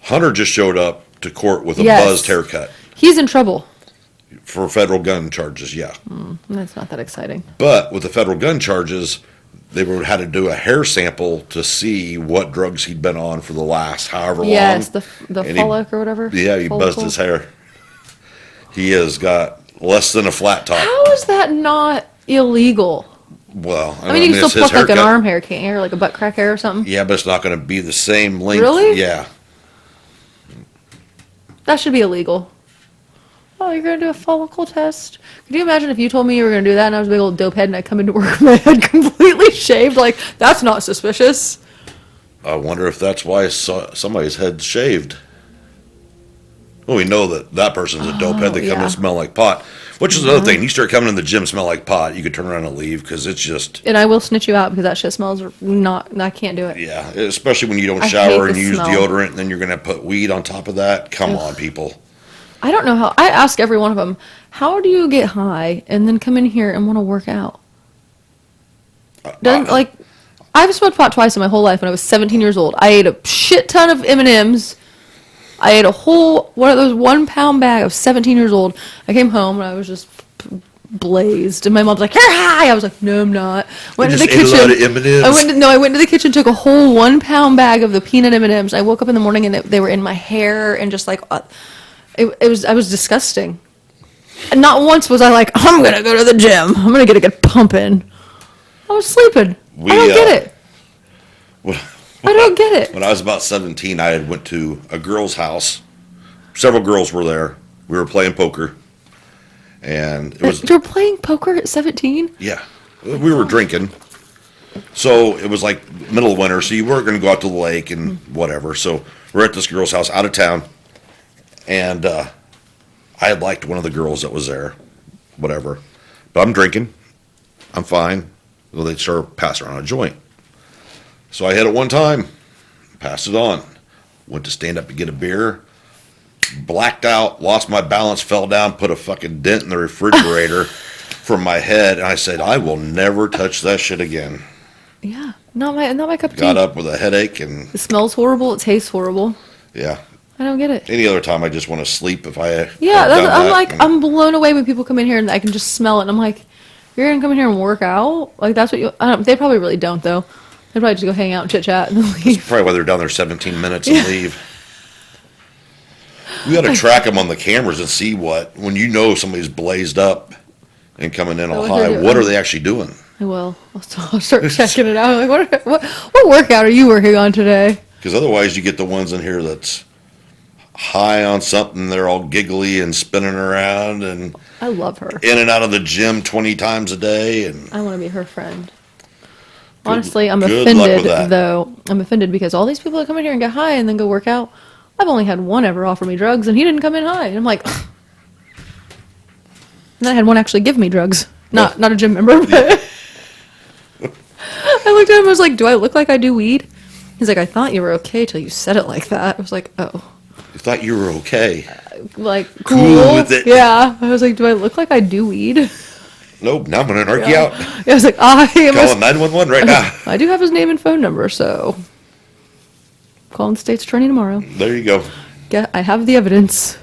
Hunter just showed up to court with a Yes. buzzed haircut He's in trouble. for federal gun charges, yeah. That's not that exciting. But with the federal gun charges, they would had to do a hair sample to see what drugs he'd been on for the last however long. Yes, the And he- follicle or whatever. Yeah, he buzzed Follicle. his hair. He has got less than a flat top. How is that not illegal? Well, I mean, you can it's still his pluck like an haircut. arm hair, can't you? Or like a butt crack hair or something. Yeah, but it's not going to be the same length. Really? Yeah. That should be illegal. Oh, you're gonna do a follicle test? Could you imagine if you told me you were gonna do that and I was a big old dope head and I come into work with my head completely shaved? Like, that's not suspicious. I wonder if that's why somebody's head's shaved. Well, we know that that person's a dope head. They come yeah. and smell like pot, which is another thing. You start coming in the gym, smell like pot, you could turn around and leave because it's just, And I will snitch you out because that shit smells not. I can't do it. yeah, especially when you don't I shower hate and the you use smell. deodorant and then you're going to put weed on top of that. Come on, people. I don't know how. I ask every one of them, how do you get high and then come in here and want to work out? Doesn't like. I've smoked pot twice in my whole life. When I was 17 years old, I ate a shit ton of M&Ms. I ate a whole one of those 1 pound bag. I was 17 years old. I came home and I was just blazed. And my mom's like, "You're high." I was like, "No, I'm not." Went to the just ate a kitchen. lot of M&Ms. I went to the kitchen, took a whole 1 pound bag of the peanut M&Ms. I woke up in the morning and they were in my hair and just like, it was. I was disgusting. And not once was I like, "I'm gonna go to the gym. I'm gonna get a good pump in." I was sleeping. I don't get it. I don't get it. When I was about 17, I had went to a girl's house. Several girls were there. We were playing poker. And it was, You're playing poker at 17? yeah, we were drinking. So it was like middle of winter, so you weren't going to go out to the lake and whatever. So we're at this girl's house out of town. And I had liked one of the girls that was there, whatever. But I'm drinking. I'm fine. Well, they start passing around a joint. So I hit it one time, passed it on. Went to stand up to get a beer, blacked out, lost my balance, fell down, put a fucking dent in the refrigerator from my head, and I said, I will never touch that shit again. Yeah, not my cup of tea. Got up with a headache, and It smells horrible. It tastes horrible. yeah. I don't get it. Any other time, I just want to sleep if I Yeah, have done I'm that, like, and I'm blown away when people come in here and I can just smell it. And I'm like, you're gonna come in here and work out? Like that's what you? They probably really don't though. They probably just go hang out and chit chat and then leave. probably why they're down there 17 minutes and leave. We got to track them on the cameras and see when you know somebody's blazed up and coming in all what high, they're doing. what are they actually doing? I will. I'll start checking it out. Like, what workout are you working on today? Because otherwise, you get the ones in here that's high on something. They're all giggly and spinning around and I love her. in and out of the gym 20 times a day. And I want to be her friend. Honestly, I'm good luck with offended that. though. I'm offended because all these people that come in here and get high and then go work out. I've only had one ever offer me drugs, and he didn't come in high. And I'm like, and then I had one actually give me drugs. Not a gym member, but I looked at him. I was like, "Do I look like I do weed?" He's like, "I thought you were okay till you said it like that." I was like, "Oh, you thought you were okay. like Cool cool with it. Yeah." I was like, "Do I look like I do weed?" Nope, now I'm going to knock you out. I was like, "I am." Calling 911 right now. I do have his name and phone number, so calling the state's attorney tomorrow. There you go. Yeah, I have the evidence.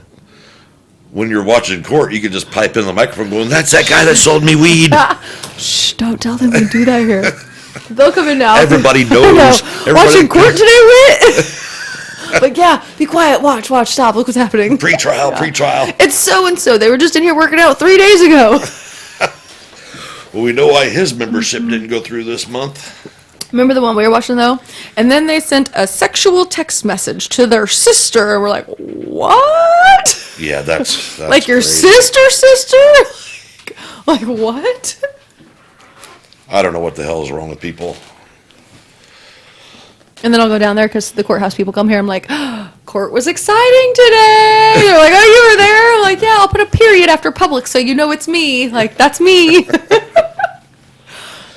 When you're watching court, you can just pipe in the microphone going, that's that guy that sold me weed. Shh! Don't tell them we do that here. They'll come in now. Everybody I knows. know. Everybody- Watching court today, Whit. Like, yeah, be quiet. Watch, stop. Look what's happening. Pre-trial. It's so and so. They were just in here working out 3 days ago. Well, we know why his membership didn't go through this month. Remember the one we were watching though? And then they sent a sexual text message to their sister, and we're like, what? Yeah, that's Like your crazy. sister? Like what? I don't know what the hell is wrong with people. And then I'll go down there because the courthouse people come here. I'm like, court was exciting today. They're like, oh, you were there? I'm like, yeah, I'll put a period after public so you know it's me. Like, that's me.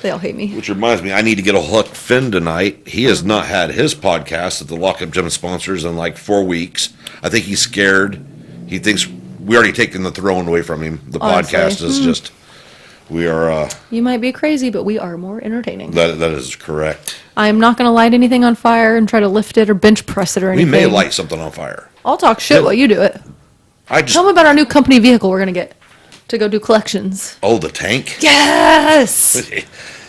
They all hate me. Which reminds me, I need to get a Huck Finn tonight. He has not had his podcast that the Lockup Gym sponsors in like 4 weeks. I think he's scared. He thinks we already taken the throne away from him. The Honestly. podcast is just, we are, You might be crazy, but we are more entertaining. that is correct. I'm not going to light anything on fire and try to lift it or bench press it or We anything. may light something on fire. I'll talk shit while you do it. I just, Tell me about our new company vehicle we're going to get to go do collections. oh, the tank? Yes!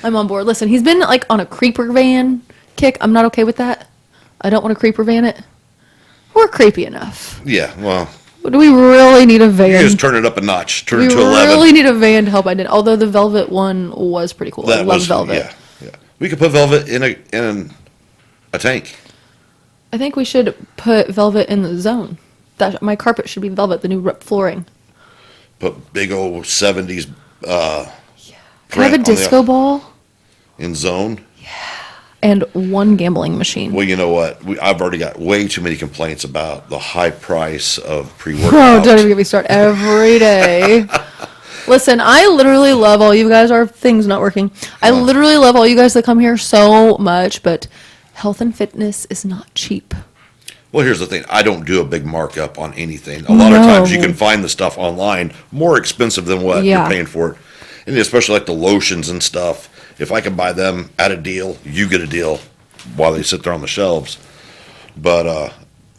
I'm on board. Listen, he's been like on a creeper van kick. I'm not okay with that. I don't want to creeper van it. We're creepy enough. Yeah, well, Do we really need a You van? just turn it up a notch, turn We it to 11. really need a van to help. I did. Although the velvet one was pretty cool. I love velvet. Yeah. We could put velvet in a tank. I think we should put velvet in the zone. That my carpet should be velvet. The new flooring. Put big old 70s Can I have print a on the- disco ball in zone. and one gambling machine? Well, you know what? I've already got way too many complaints about the high price of pre-workout. Oh, don't even get me started. Every day. Listen, I literally love all you guys. Our thing's not working. I literally love all you guys that come here so much, but health and fitness is not cheap. Well, here's the thing. I don't do a big markup on anything. A lot of times you can find the stuff online more expensive than what Yeah. you're paying for it. And especially like the lotions and stuff. If I can buy them at a deal, you get a deal while they sit there on the shelves. But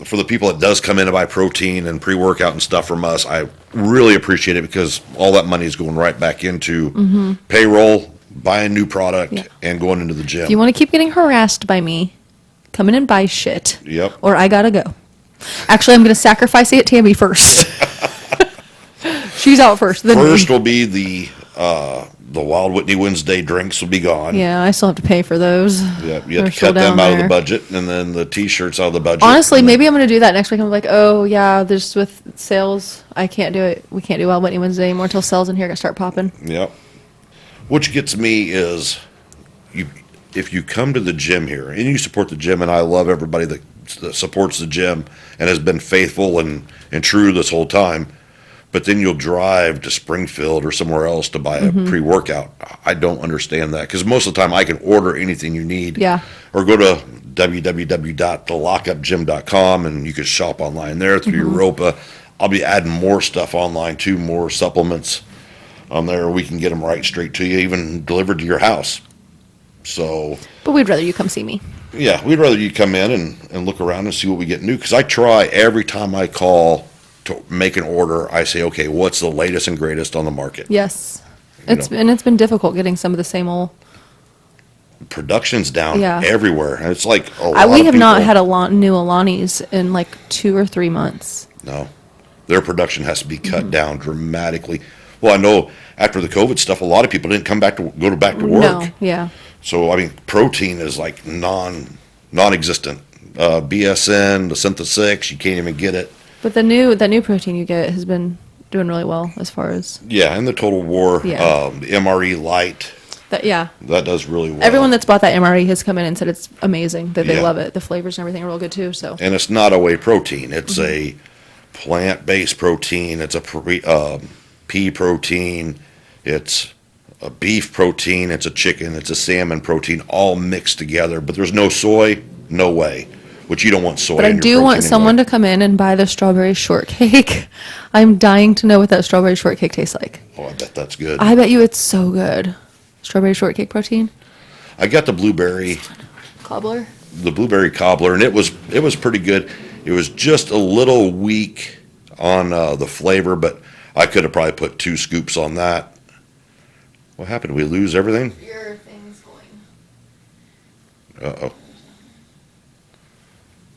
for the people that does come in to buy protein and pre-workout and stuff from us, I really appreciate it because all that money is going right back into payroll, buying new product, Yeah. and going into the gym. If you want to keep getting harassed by me, come in and buy shit. Yep. Or I gotta go. Actually, I'm gonna sacrifice Aunt Tammy first. She's out first. Then me. First will be the Wild Whitney Wednesday drinks will be gone. Yeah, I still have to pay for those. Yeah, you They're have to still cut them down out of the there. budget, and then the T-shirts out of the budget. Honestly, and then- maybe I'm gonna do that next week. I'm like, oh yeah, there's with sales, I can't do it. We can't do Wild Whitney Wednesday anymore until sales in here gonna start popping. Yep. Which gets me is, if you come to the gym here and you support the gym, and I love everybody that supports the gym and has been faithful and true this whole time, but then you'll drive to Springfield or somewhere else to buy a Mm-hmm. pre-workout. I don't understand that because most of the time I can order anything you need. Yeah. Or go to www.thelockupgym.com and you can shop online there through Mm-hmm. Europa. I'll be adding more stuff online too, more supplements on there. We can get them right straight to you, even delivered to your house. So, But we'd rather you come see me. yeah, we'd rather you come in and look around and see what we get new. Because I try every time I call to make an order, I say, okay, what's the latest and greatest on the market? Yes. You It's know. and it's been difficult getting some of the same old. Production's down Yeah. everywhere. And it's like a lot We of have not people- had a new Alani's in like 2 or 3 months. No, their production has to be cut Mm-hmm. down dramatically. Well, I know after the COVID stuff, a lot of people didn't come back to back to work. No, yeah. So I mean, protein is like non-existent. BSN, the Synthesix, you can't even get it. But the new protein you get has been doing really well as far as Yeah, and the Total War, Yeah. the MRE Light, that. Yeah. that does really well. Everyone that's bought that MRE has come in and said it's amazing, that they Yeah. love it. The flavors and everything are real good too. So And it's not a whey protein. It's Mm-hmm. a plant-based protein. It's a pea protein. It's a beef protein. It's a chicken. It's a salmon protein, all mixed together. But there's no soy, no whey, which you don't want soy. but I do want someone to come in and buy the strawberry shortcake. I'm dying to know what that strawberry shortcake tastes like. Oh, I bet that's good. I bet you it's so good. Strawberry shortcake protein I got the blueberry cobbler. cobbler, and it was pretty good. It was just a little weak on the flavor, but I could have probably put 2 scoops on that. What happened? Did we lose everything? Your thing's going. Uh-oh.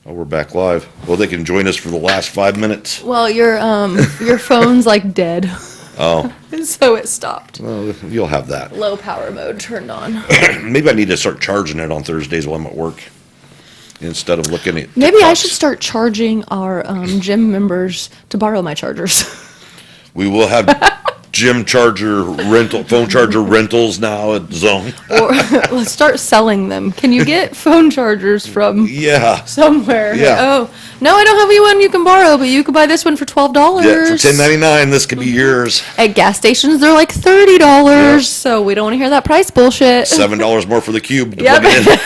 Oh, we're back live. Well, they can join us for the last 5 minutes. Well, your phone's like dead, Oh, so it stopped. well, you'll have that. Low power mode turned on. Maybe I need to start charging it on Thursdays while I'm at work instead of looking at Maybe I TikToks. should start charging our gym members to borrow my chargers. We will have phone charger rentals now at Zone. Or let's start selling them. Can you get phone chargers from Yeah. somewhere? Yeah. Oh, no, I don't have any one you can borrow, but you can buy this one for $12. Yeah, for $10.99, this could be yours. At gas stations, they're like $30. Yep. So we don't want to hear that price bullshit. $7 more for the cube to Yep. plug it in.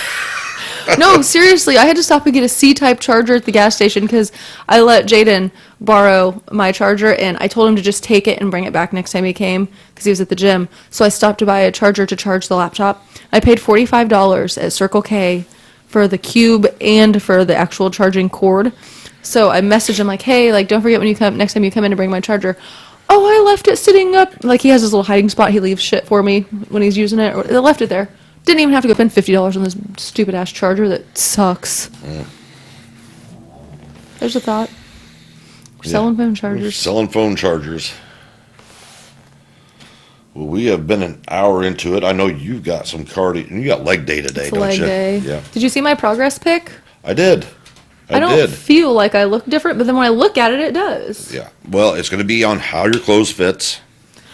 No, seriously, I had to stop and get a C-type charger at the gas station because I let Jaden borrow my charger, and I told him to just take it and bring it back next time he came because he was at the gym. So I stopped to buy a charger to charge the laptop. I paid $45 at Circle K for the cube and for the actual charging cord. So I messaged him like, hey, like, don't forget when you come next time you come in to bring my charger. Oh, I left it sitting up. Like, he has this little hiding spot. He leaves shit for me when he's using it. Or I left it there. Didn't even have to go spend $50 on this stupid ass charger that sucks. There's a thought. selling phone chargers. Selling phone chargers. Well, we have been an hour into it. I know you've got some cardio. You got leg day today, It's a don't leg you? day. Yeah, Did you see my progress pic? I did. I don't feel like I look different, but then when I look at it, it does. Yeah. Well, it's going to be on how your clothes fits.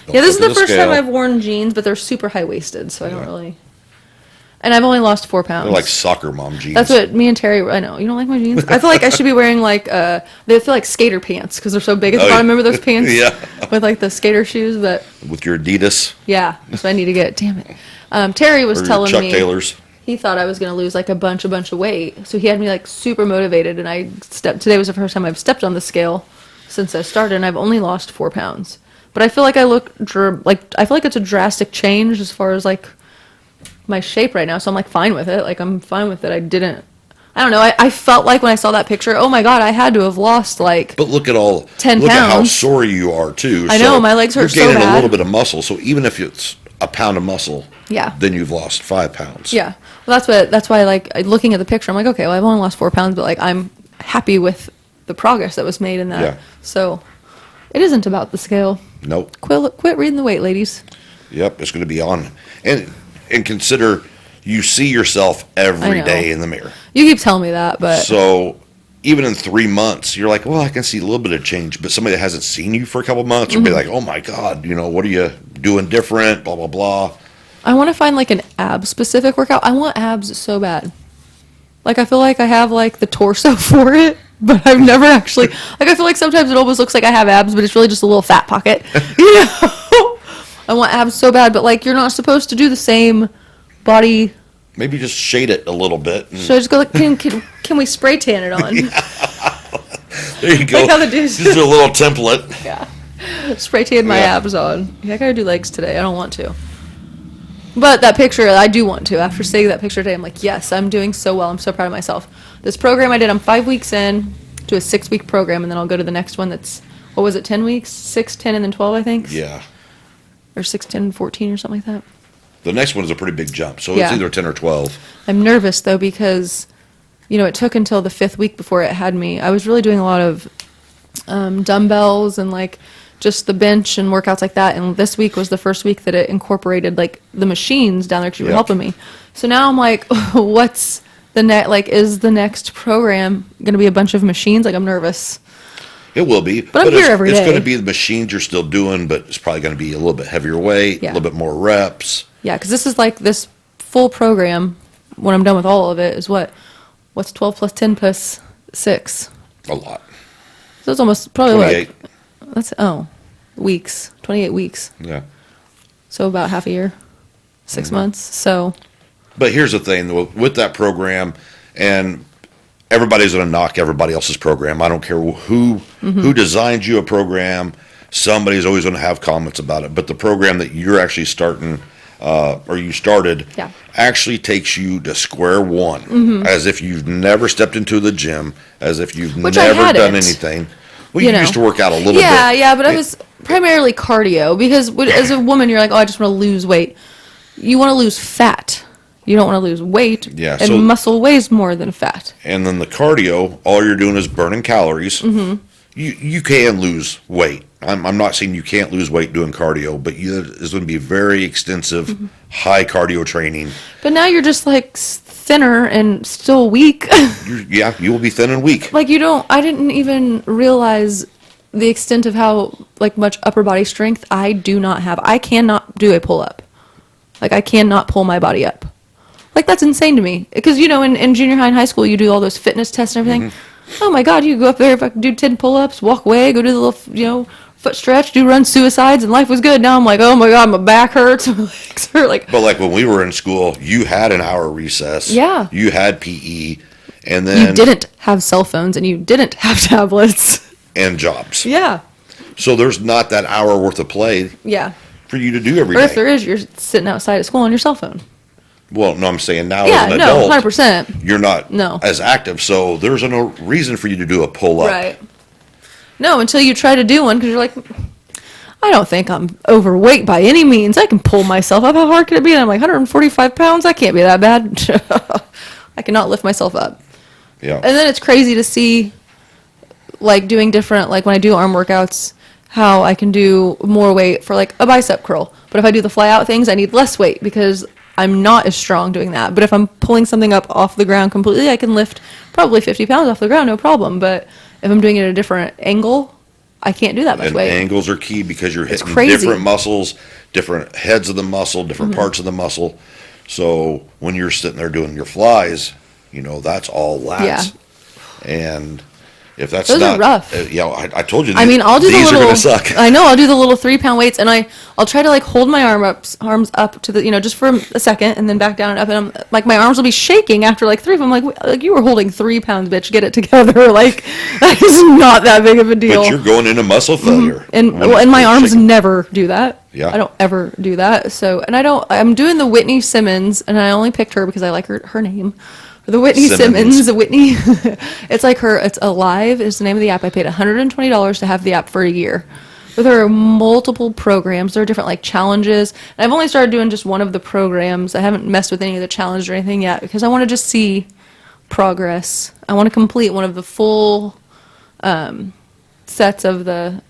Don't Yeah, this is look the at first time scale. I've worn jeans, but they're super high waisted, so I don't Yeah. really. And I've only lost 4 pounds. They're like soccer mom jeans. That's what me and Terry. I know you don't like my jeans. I feel like I should be wearing like they feel like skater pants because they're so big at the Oh, bottom. yeah. Remember those pants? Yeah. With like the skater shoes, but With your Adidas yeah, that's what I need to get. Damn it. Terry was or your telling Chuck me Taylors. he thought I was gonna lose like a bunch of weight, so he had me like super motivated. And I stepped. Today was the first time I've stepped on the scale since I started, and I've only lost 4 pounds. But I feel like I look I feel like it's a drastic change as far as like my shape right now, so I'm like fine with it. Like I'm fine with it. I don't know. I felt like when I saw that picture, oh my god, I had to have lost like But look at 10 look at how pounds. sore you are too. I know, my legs hurt so You're gaining a bad. little bit of muscle, so even if it's a pound of muscle, Yeah. then you've lost 5 pounds. yeah. Well, that's why like looking at the picture, I'm like, okay, well I've only lost 4 pounds, but like I'm happy with the progress that was made in that. Yeah. So it isn't about the scale. Nope. Quit reading the weight, ladies. Yep. It's going to be on, and consider you see yourself every know. day in the mirror. You keep telling me that, but So even in 3 months, you're like, well, I can see a little bit of change. But somebody that hasn't seen you for a couple months will be like, oh my God, what are you doing different? Blah, blah, blah. I want to find like an ab specific workout. I want abs so bad. Like I feel like I have like the torso for it, but I've never actually like I feel like sometimes it almost looks like I have abs, but it's really just a little fat pocket. You know? I want abs so bad, but like you're not supposed to do the same body. Maybe just shade it a little bit. So I just go like, can we spray tan it on? There you go. Like how the dudes- Just a little template. Yeah. Spray tan my Yeah. abs on. Yeah, I gotta do legs today. I don't want to. But that picture, I do want to. After seeing that picture today, I'm like, yes, I'm doing so well. I'm so proud of myself. This program I did, I'm 5 weeks in to a 6-week program, and then I'll go to the next one that's, what was it, 10 weeks? 6, 10, and then 12, I think? Yeah. Or 6, 10, and 14 or something like that. The next one is a pretty big jump. So Yeah. it's either 10 or 12. I'm nervous, though, because, it took until the 5th week before it had me. I was really doing a lot of dumbbells and, like, just the bench and workouts like that. And this week was the first week that it incorporated, like, the machines down there because you were Yeah. helping me. So now I'm like, what's the next, like, is the next program going to be a bunch of machines? Like, I'm nervous. It will be. But I'm here it's, every It's day. going to be the machines you're still doing, but it's probably going to be a little bit heavier weight, Yeah. a little bit more reps. Yeah, because this is like this full program, when I'm done with all of it, is what's 12 plus 10 plus 6? A lot. So it's almost probably 28. weeks, 28 weeks. Yeah. So about half a year, 6 Mm-hmm. months. So But here's the thing with that program, and everybody's going to knock everybody else's program. I don't care who designed you a program. Somebody's always going to have comments about it. But the program that you're actually starting, or you started, Yeah. actually takes you to square one, as if you've never stepped into the gym, as if you've Which I never done hadn't. anything. Well, you know. used to work out a little bit. yeah, but I was primarily cardio because as a woman, you're like, oh, I just want to lose weight. You want to lose fat. You don't want to lose weight. Yeah, and so- muscle weighs more than fat. And then the cardio, all you're doing is burning calories. Mm-hmm. You can lose weight. I'm not saying you can't lose weight doing cardio, but it's going to be very extensive, Mm-hmm. high cardio training. But now you're just like thinner and still weak. You will be thin and weak. Like I didn't even realize the extent of how like much upper body strength I do not have. I cannot do a pull up. Like I cannot pull my body up. Like that's insane to me. Because in junior high and high school you do all those fitness tests and everything. Mm-hmm. Oh my god, you go up there, if I can do 10 pull ups, walk away, go do the little foot stretch, do run suicides, and life was good. Now I'm like, oh my god, my back hurts, my legs hurt. Like But like when we were in school, you had an hour recess. Yeah. You had PE, and then you didn't have cell phones and you didn't have tablets. and jobs. Yeah. So there's not that hour worth of play Yeah. for you to do every Or day. if there is, you're sitting outside at school on your cell phone. Well, no, I'm saying now Yeah, as an no, adult, 100%. you're not No. as active, so there's no reason for you to do a pull-up. Right. No, until you try to do one, because you're like, I don't think I'm overweight by any means. I can pull myself up. How hard can it be? And I'm like 145 pounds. I can't be that bad. I cannot lift myself up. Yeah. And then it's crazy to see, like doing different, like when I do arm workouts, how I can do more weight for like a bicep curl. But if I do the fly out things, I need less weight because I'm not as strong doing that. But if I'm pulling something up off the ground completely, I can lift probably 50 pounds off the ground, no problem. But if I'm doing it at a different angle, I can't do that much And weight. angles are key because you're hitting crazy. different muscles, different heads of the muscle, different Mm-hmm. parts of the muscle. So when you're sitting there doing your flies, that's all lats. Yeah. And if that's Those are not rough. I told you. I mean, I'll do the these little. are gonna suck. I know I'll do the little 3-pound weights, and I'll try to like hold my arms up to the just for a second, and then back down and up, and I'm like my arms will be shaking after like 3 of them. Like you were holding 3 pounds, bitch. Get it together. Like that is not that big of a deal. But you're going into muscle failure. And when and my it's arms shaking. never do that. Yeah. I don't ever do that. So I'm doing the Whitney Simmons, and I only picked her because I like her name. The Whitney Simmons. Simmons, Whitney. It's like it's Alive is the name of the app. I paid $120 to have the app for a year. But there are multiple programs. There are different like challenges. And I've only started doing just one of the programs. I haven't messed with any of the challenges or anything yet because I want to just see progress. I want to complete one of the full sets of the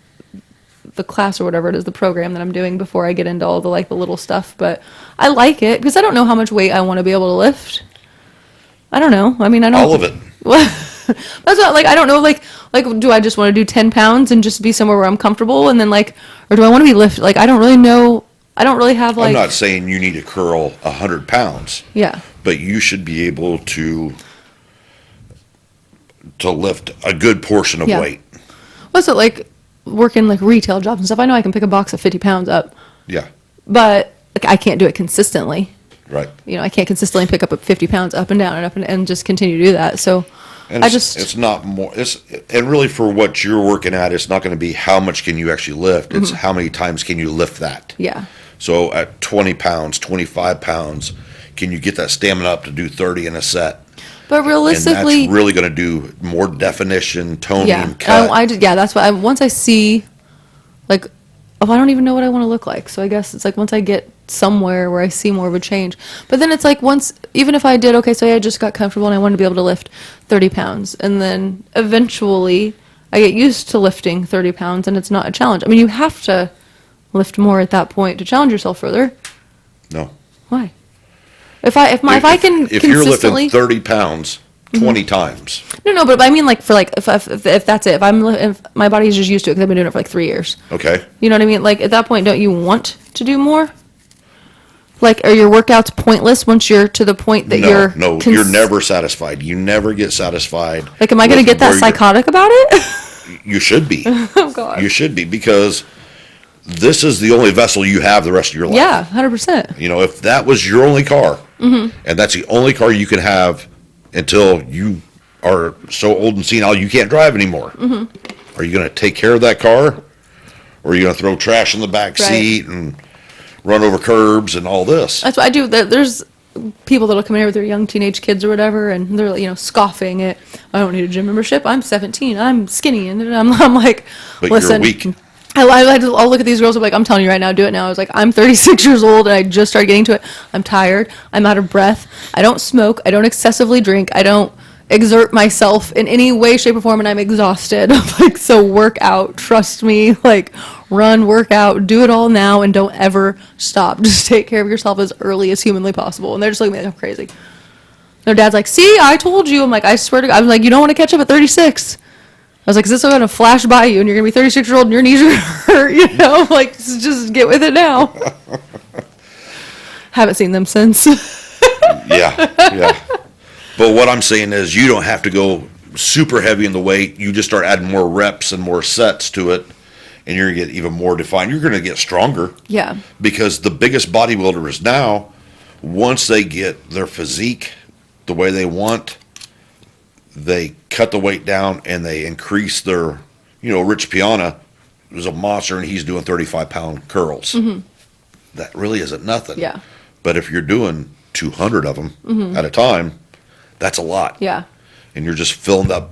class or whatever it is, the program that I'm doing before I get into all the the little stuff. But I like it because I don't know how much weight I want to be able to lift. I don't know. I mean, I don't. All of it. That's what, I don't know, do I just want to do 10 pounds and just be somewhere where I'm comfortable and then or do I want to be lifted? I don't really know. I don't really have I'm not saying you need to curl 100 pounds, yeah. but you should be able to lift a good portion of Yeah. weight. What's it like working retail jobs and stuff? I know I can pick a box of 50 pounds up, Yeah, but I can't do it consistently. right. I can't consistently pick up 50 pounds up and down and up and just continue to do that. So And I it's not more. And really for what you're working at, it's not going to be how much can you actually lift. It's how many times can you lift that. yeah. So at 20 pounds, 25 pounds, can you get that stamina up to do 30 in a set? But realistically, And that's really going to do more definition, toning, yeah, cut. that's why once I see, if I don't even know what I want to look like. So I guess it's once I get somewhere where I see more of a change. But then it's even if I did, okay, so I just got comfortable and I wanted to be able to lift 30 pounds. And then eventually I get used to lifting 30 pounds and it's not a challenge. I mean, you have to lift more at that point to challenge yourself further. No. Why? If I can if you're consistently. lifting 30 pounds 20 times, No, but I mean, if that's it, if my body's just used to it because I've been doing it for 3 years. okay? You know what I mean? At that point, don't you want to do more? Are your workouts pointless once you're to the point that you're... You're never satisfied. You never get satisfied. Am I going to with get that where you're- psychotic about it? You should be. Oh, God. You should be, because this is the only vessel you have the rest of your life. Yeah, 100%. If that was your only car, and that's the only car you can have until you are so old and senile you can't drive anymore, are you going to take care of that car? Or are you going to throw trash in the back Right. seat and run over curbs and all this? That's what I do. There's people that'll come in here with their young teenage kids or whatever, and they're scoffing at, I don't need a gym membership. I'm 17. I'm skinny, and I'm like, But listen. you're weak. I'll look at these girls and be like, I'm telling you right now, do it now. I was like, I'm 36 years old and I just started getting to it. I'm tired. I'm out of breath. I don't smoke. I don't excessively drink. I don't exert myself in any way, shape, or form, and I'm exhausted. So work out. Trust me. Run, work out, do it all now, and don't ever stop. Just take care of yourself as early as humanly possible. And they're just looking at me like I'm crazy. Their dad's like, see, I told you. I'm like, I swear to God. I'm like, you don't want to catch up at 36. I was like, is this going to flash by you and you're going to be 36 years old and your knees are hurt, just get with it now. Haven't seen them since. Yeah. But what I'm saying is you don't have to go super heavy in the weight. You just start adding more reps and more sets to it, and you're going to get even more defined. You're going to get stronger. Yeah. Because the biggest bodybuilders now, once they get their physique the way they want, they cut the weight down and they increase their, Rich Piana is a monster and he's doing 35-pound curls. That really isn't nothing. Yeah. But if you're doing 200 of them at a time, that's a lot. Yeah. And you're just filling that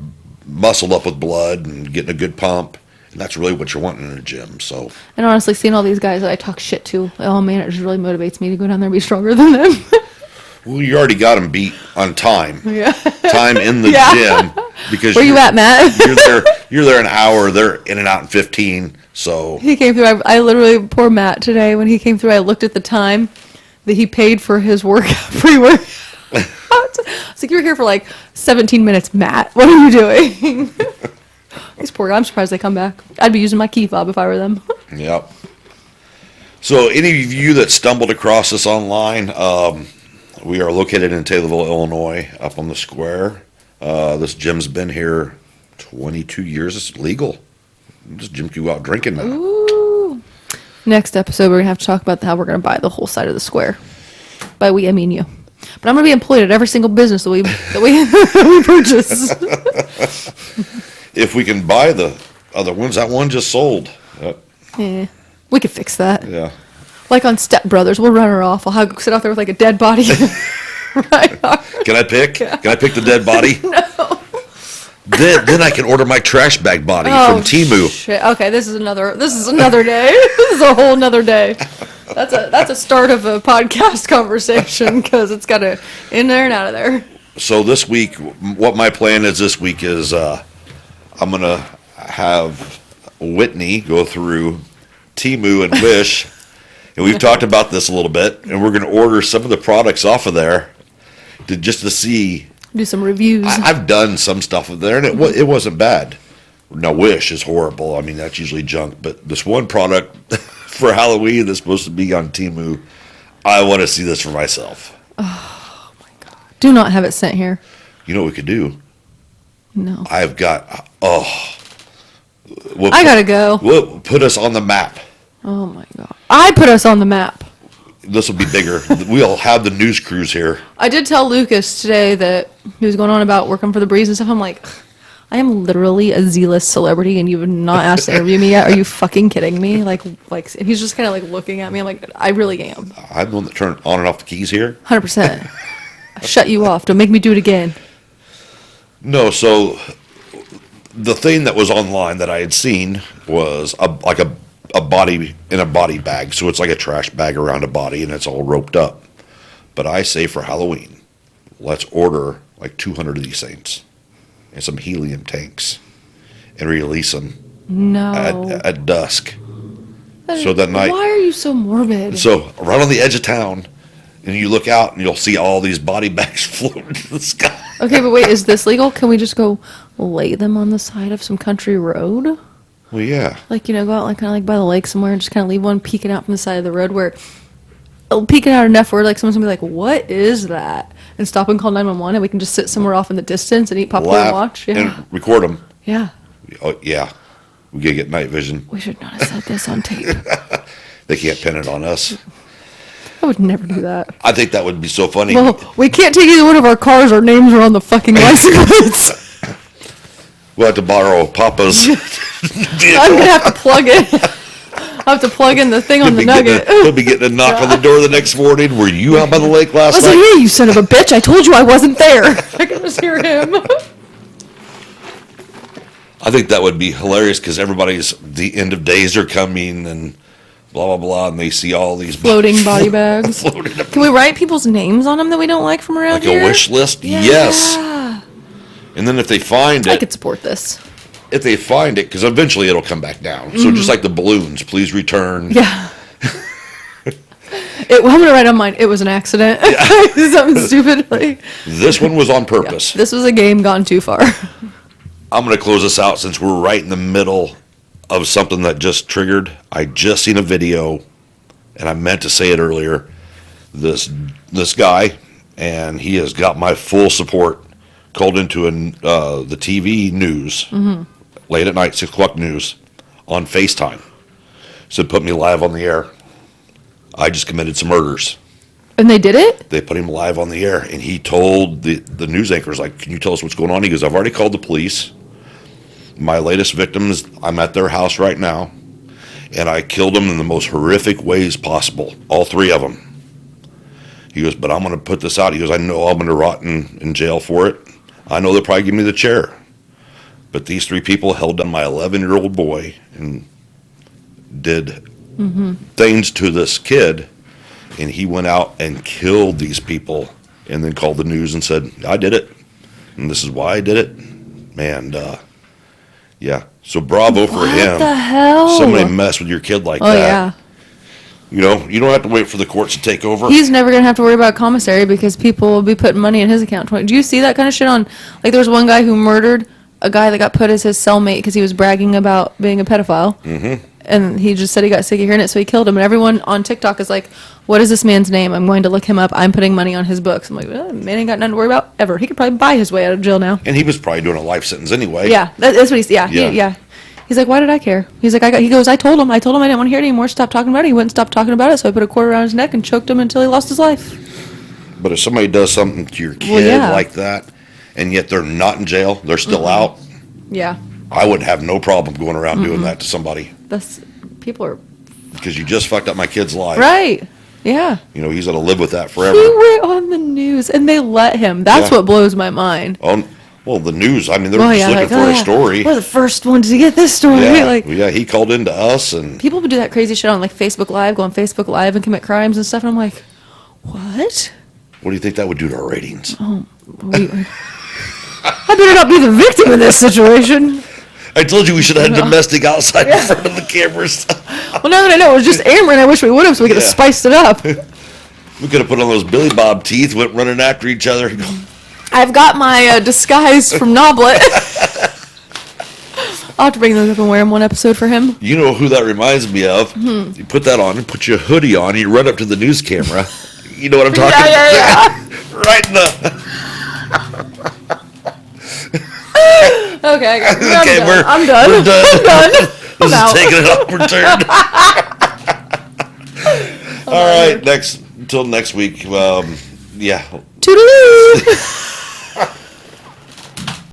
muscle up with blood and getting a good pump. And that's really what you're wanting in a gym. So, And honestly, seeing all these guys that I talk shit to, oh man, it just really motivates me to go down there and be stronger than them. well, you already got them beat on time. Yeah. Time in the Yeah. gym. Because Where you at, Matt? you're there You're there an hour. They're in and out in 15. So He came through. I literally, poor Matt today, when he came through, I looked at the time that he paid for his work, free work. I was like, you were here for like 17 minutes, Matt. What are you doing? These poor guys, I'm surprised they come back. I'd be using my key fob if I were them. yep. So any of you that stumbled across us online, we are located in Taylorville, Illinois, up on the square. This gym's been here 22 years. It's legal. This gym can go out drinking now. Ooh. Next episode, we're going to have to talk about how we're going to buy the whole side of the square. By we, I mean you. But I'm going to be employed at every single business that we we purchase. If we can buy the other ones, that one just sold. Yeah, we could fix that. Yeah. Like on Step Brothers, we'll run her off. I'll sit out there with like a dead body. Right. Can I pick? Can I pick the dead body? No. Then I can order my trash bag body from Temu. Shit. Okay, this is another day. This is a whole nother day. That's a start of a podcast conversation because it's got to in there and out of there. So this week, what my plan is this week is I'm going to have Whitney go through Temu and Wish. And we've talked about this a little bit. And we're going to order some of the products off of there just to see. Do some reviews. I've done some stuff with there, and it wasn't bad. Now, Wish is horrible. I mean, that's usually junk. But this one product for Halloween that's supposed to be on Temu, I want to see this for myself. Oh, my God. Do not have it sent here. You know what we could do? No. I've got, I gotta go. We'll put us on the map. Oh, my God. I put us on the map. This will be bigger. We'll have the news crews here. I did tell Lucas today that he was going on about working for the Breeze and stuff. I'm like, I am literally a Z-list celebrity, and you have not asked to interview me yet. Are you fucking kidding me? Like he's just kind of like looking at me. I'm like, I really am. I'm the one that turned on and off the keys here. 100%. I shut you off. Don't make me do it again. No, so the thing that was online that I had seen was a body in a body bag. So it's like a trash bag around a body, and it's all roped up. But I say for Halloween, let's order like 200 of these things and some helium tanks and release them No. at dusk. So that night. Why are you so morbid? So right on the edge of town, and you look out and you'll see all these body bags floating to the sky. Okay, but wait, is this legal? Can we just go lay them on the side of some country road? Well, yeah. Like, go out like kind of like by the lake somewhere and just kind of leave one peeking out from the side of the road where it'll peeking out enough where like someone's gonna be like, what is that? And stop and call 911, and we can just sit somewhere off in the distance and eat popcorn and watch. Yeah. And record them. Yeah. Oh, yeah. We gotta get night vision. We should not have said this on tape. They can't pin it on us. I would never do that. I think that would be so funny. Well, we can't take either one of our cars. Our names are on the fucking license plates. We'll have to borrow Papa's I'm vehicle. gonna have to plug it. I have to plug in the thing on the nugget. He'll be getting a knock on the door the next morning. Were you out by the lake I last was like, night? hey, you son of a bitch, I told you I wasn't there. I can just hear him. I think that would be hilarious because the end of days are coming and blah, blah, blah, and they see all these Floating body bags. floating up. Can we write people's names on them that we don't like from around Like here? a wish list? Yeah. Yes. And then if they find I it, could support this. because eventually it'll come back down. So just like the balloons, please return. Yeah. I'm going to write on mine, it was an accident. Something stupid. Like, This one was on purpose. this was a game gone too far. I'm going to close this out since we're right in the middle of something that just triggered. I just seen a video, and I meant to say it earlier. This guy, and he has got my full support, called into the TV news late at night, 6 o'clock news, on FaceTime. Said, put me live on the air. I just committed some murders. And they did it? They put him live on the air, and he told the news anchors, like, can you tell us what's going on? He goes, I've already called the police. My latest victims, I'm at their house right now, and I killed them in the most horrific ways possible, all 3 of them. He goes, but I'm going to put this out. He goes, I know I'm going to rot in jail for it. I know they'll probably give me the chair. But these 3 people held down my 11-year-old boy and did things to this kid, and he went out and killed these people and then called the news and said, I did it, and this is why I did it. Man, Yeah. So bravo for him. What the hell? Somebody mess with your kid like Oh that. yeah. You know, you don't have to wait for the courts to take over. He's never gonna have to worry about commissary because people will be putting money in his account. Do you see that kind of shit on? Like, there was one guy who murdered a guy that got put as his cellmate because he was bragging about being a pedophile. Mm-hmm. And he just said he got sick of hearing it, so he killed him. And everyone on TikTok is like, "What is this man's name? I'm going to look him up. I'm putting money on his books." I'm like, man ain't got nothing to worry about ever. He could probably buy his way out of jail now. And he was probably doing a life sentence anyway. Yeah, that's what he's. Yeah, Yeah. yeah. He's like, "Why did I care?" He's like, He goes, I told him I didn't want to hear it anymore. Stop talking about it. He wouldn't stop talking about it, so I put a cord around his neck and choked him until he lost his life. But if somebody does something to your kid yeah. like that, and yet they're not in jail, they're still out, Yeah, I would have no problem going around doing that to somebody. people are Because you just fucked up my kid's life. right. Yeah, You know, he's going to live with that he forever. went on the news and they let him. That's Yeah. what blows my mind. Oh, well, the news, I mean, they're Oh just yeah, looking like, for a story. We're the first ones to get this story. Yeah, Like, yeah, he called into us, and people would do that crazy shit on like Facebook Live, go on Facebook Live and commit crimes and stuff. And I'm like, what? what do you think that would do to our ratings? I better not be the victim in this situation. I told you we should have had domestic outside in front of the cameras. Well, now that I know it was just Amber, and I wish we would have, so we could have Yeah. spiced it up. We could have put on those Billy Bob teeth, went running after each other. I've got my disguise from Noblet. I'll have to bring those up and wear them one episode for him. You know who that reminds me of? You put that on and put your hoodie on, and you run up to the news camera. You know what I'm talking about? Yeah. Right in the... Okay, Okay, I'm done. we're done. I'm done. This is out. taking an awkward turn. All right, until next week. Yeah. Toodaloo.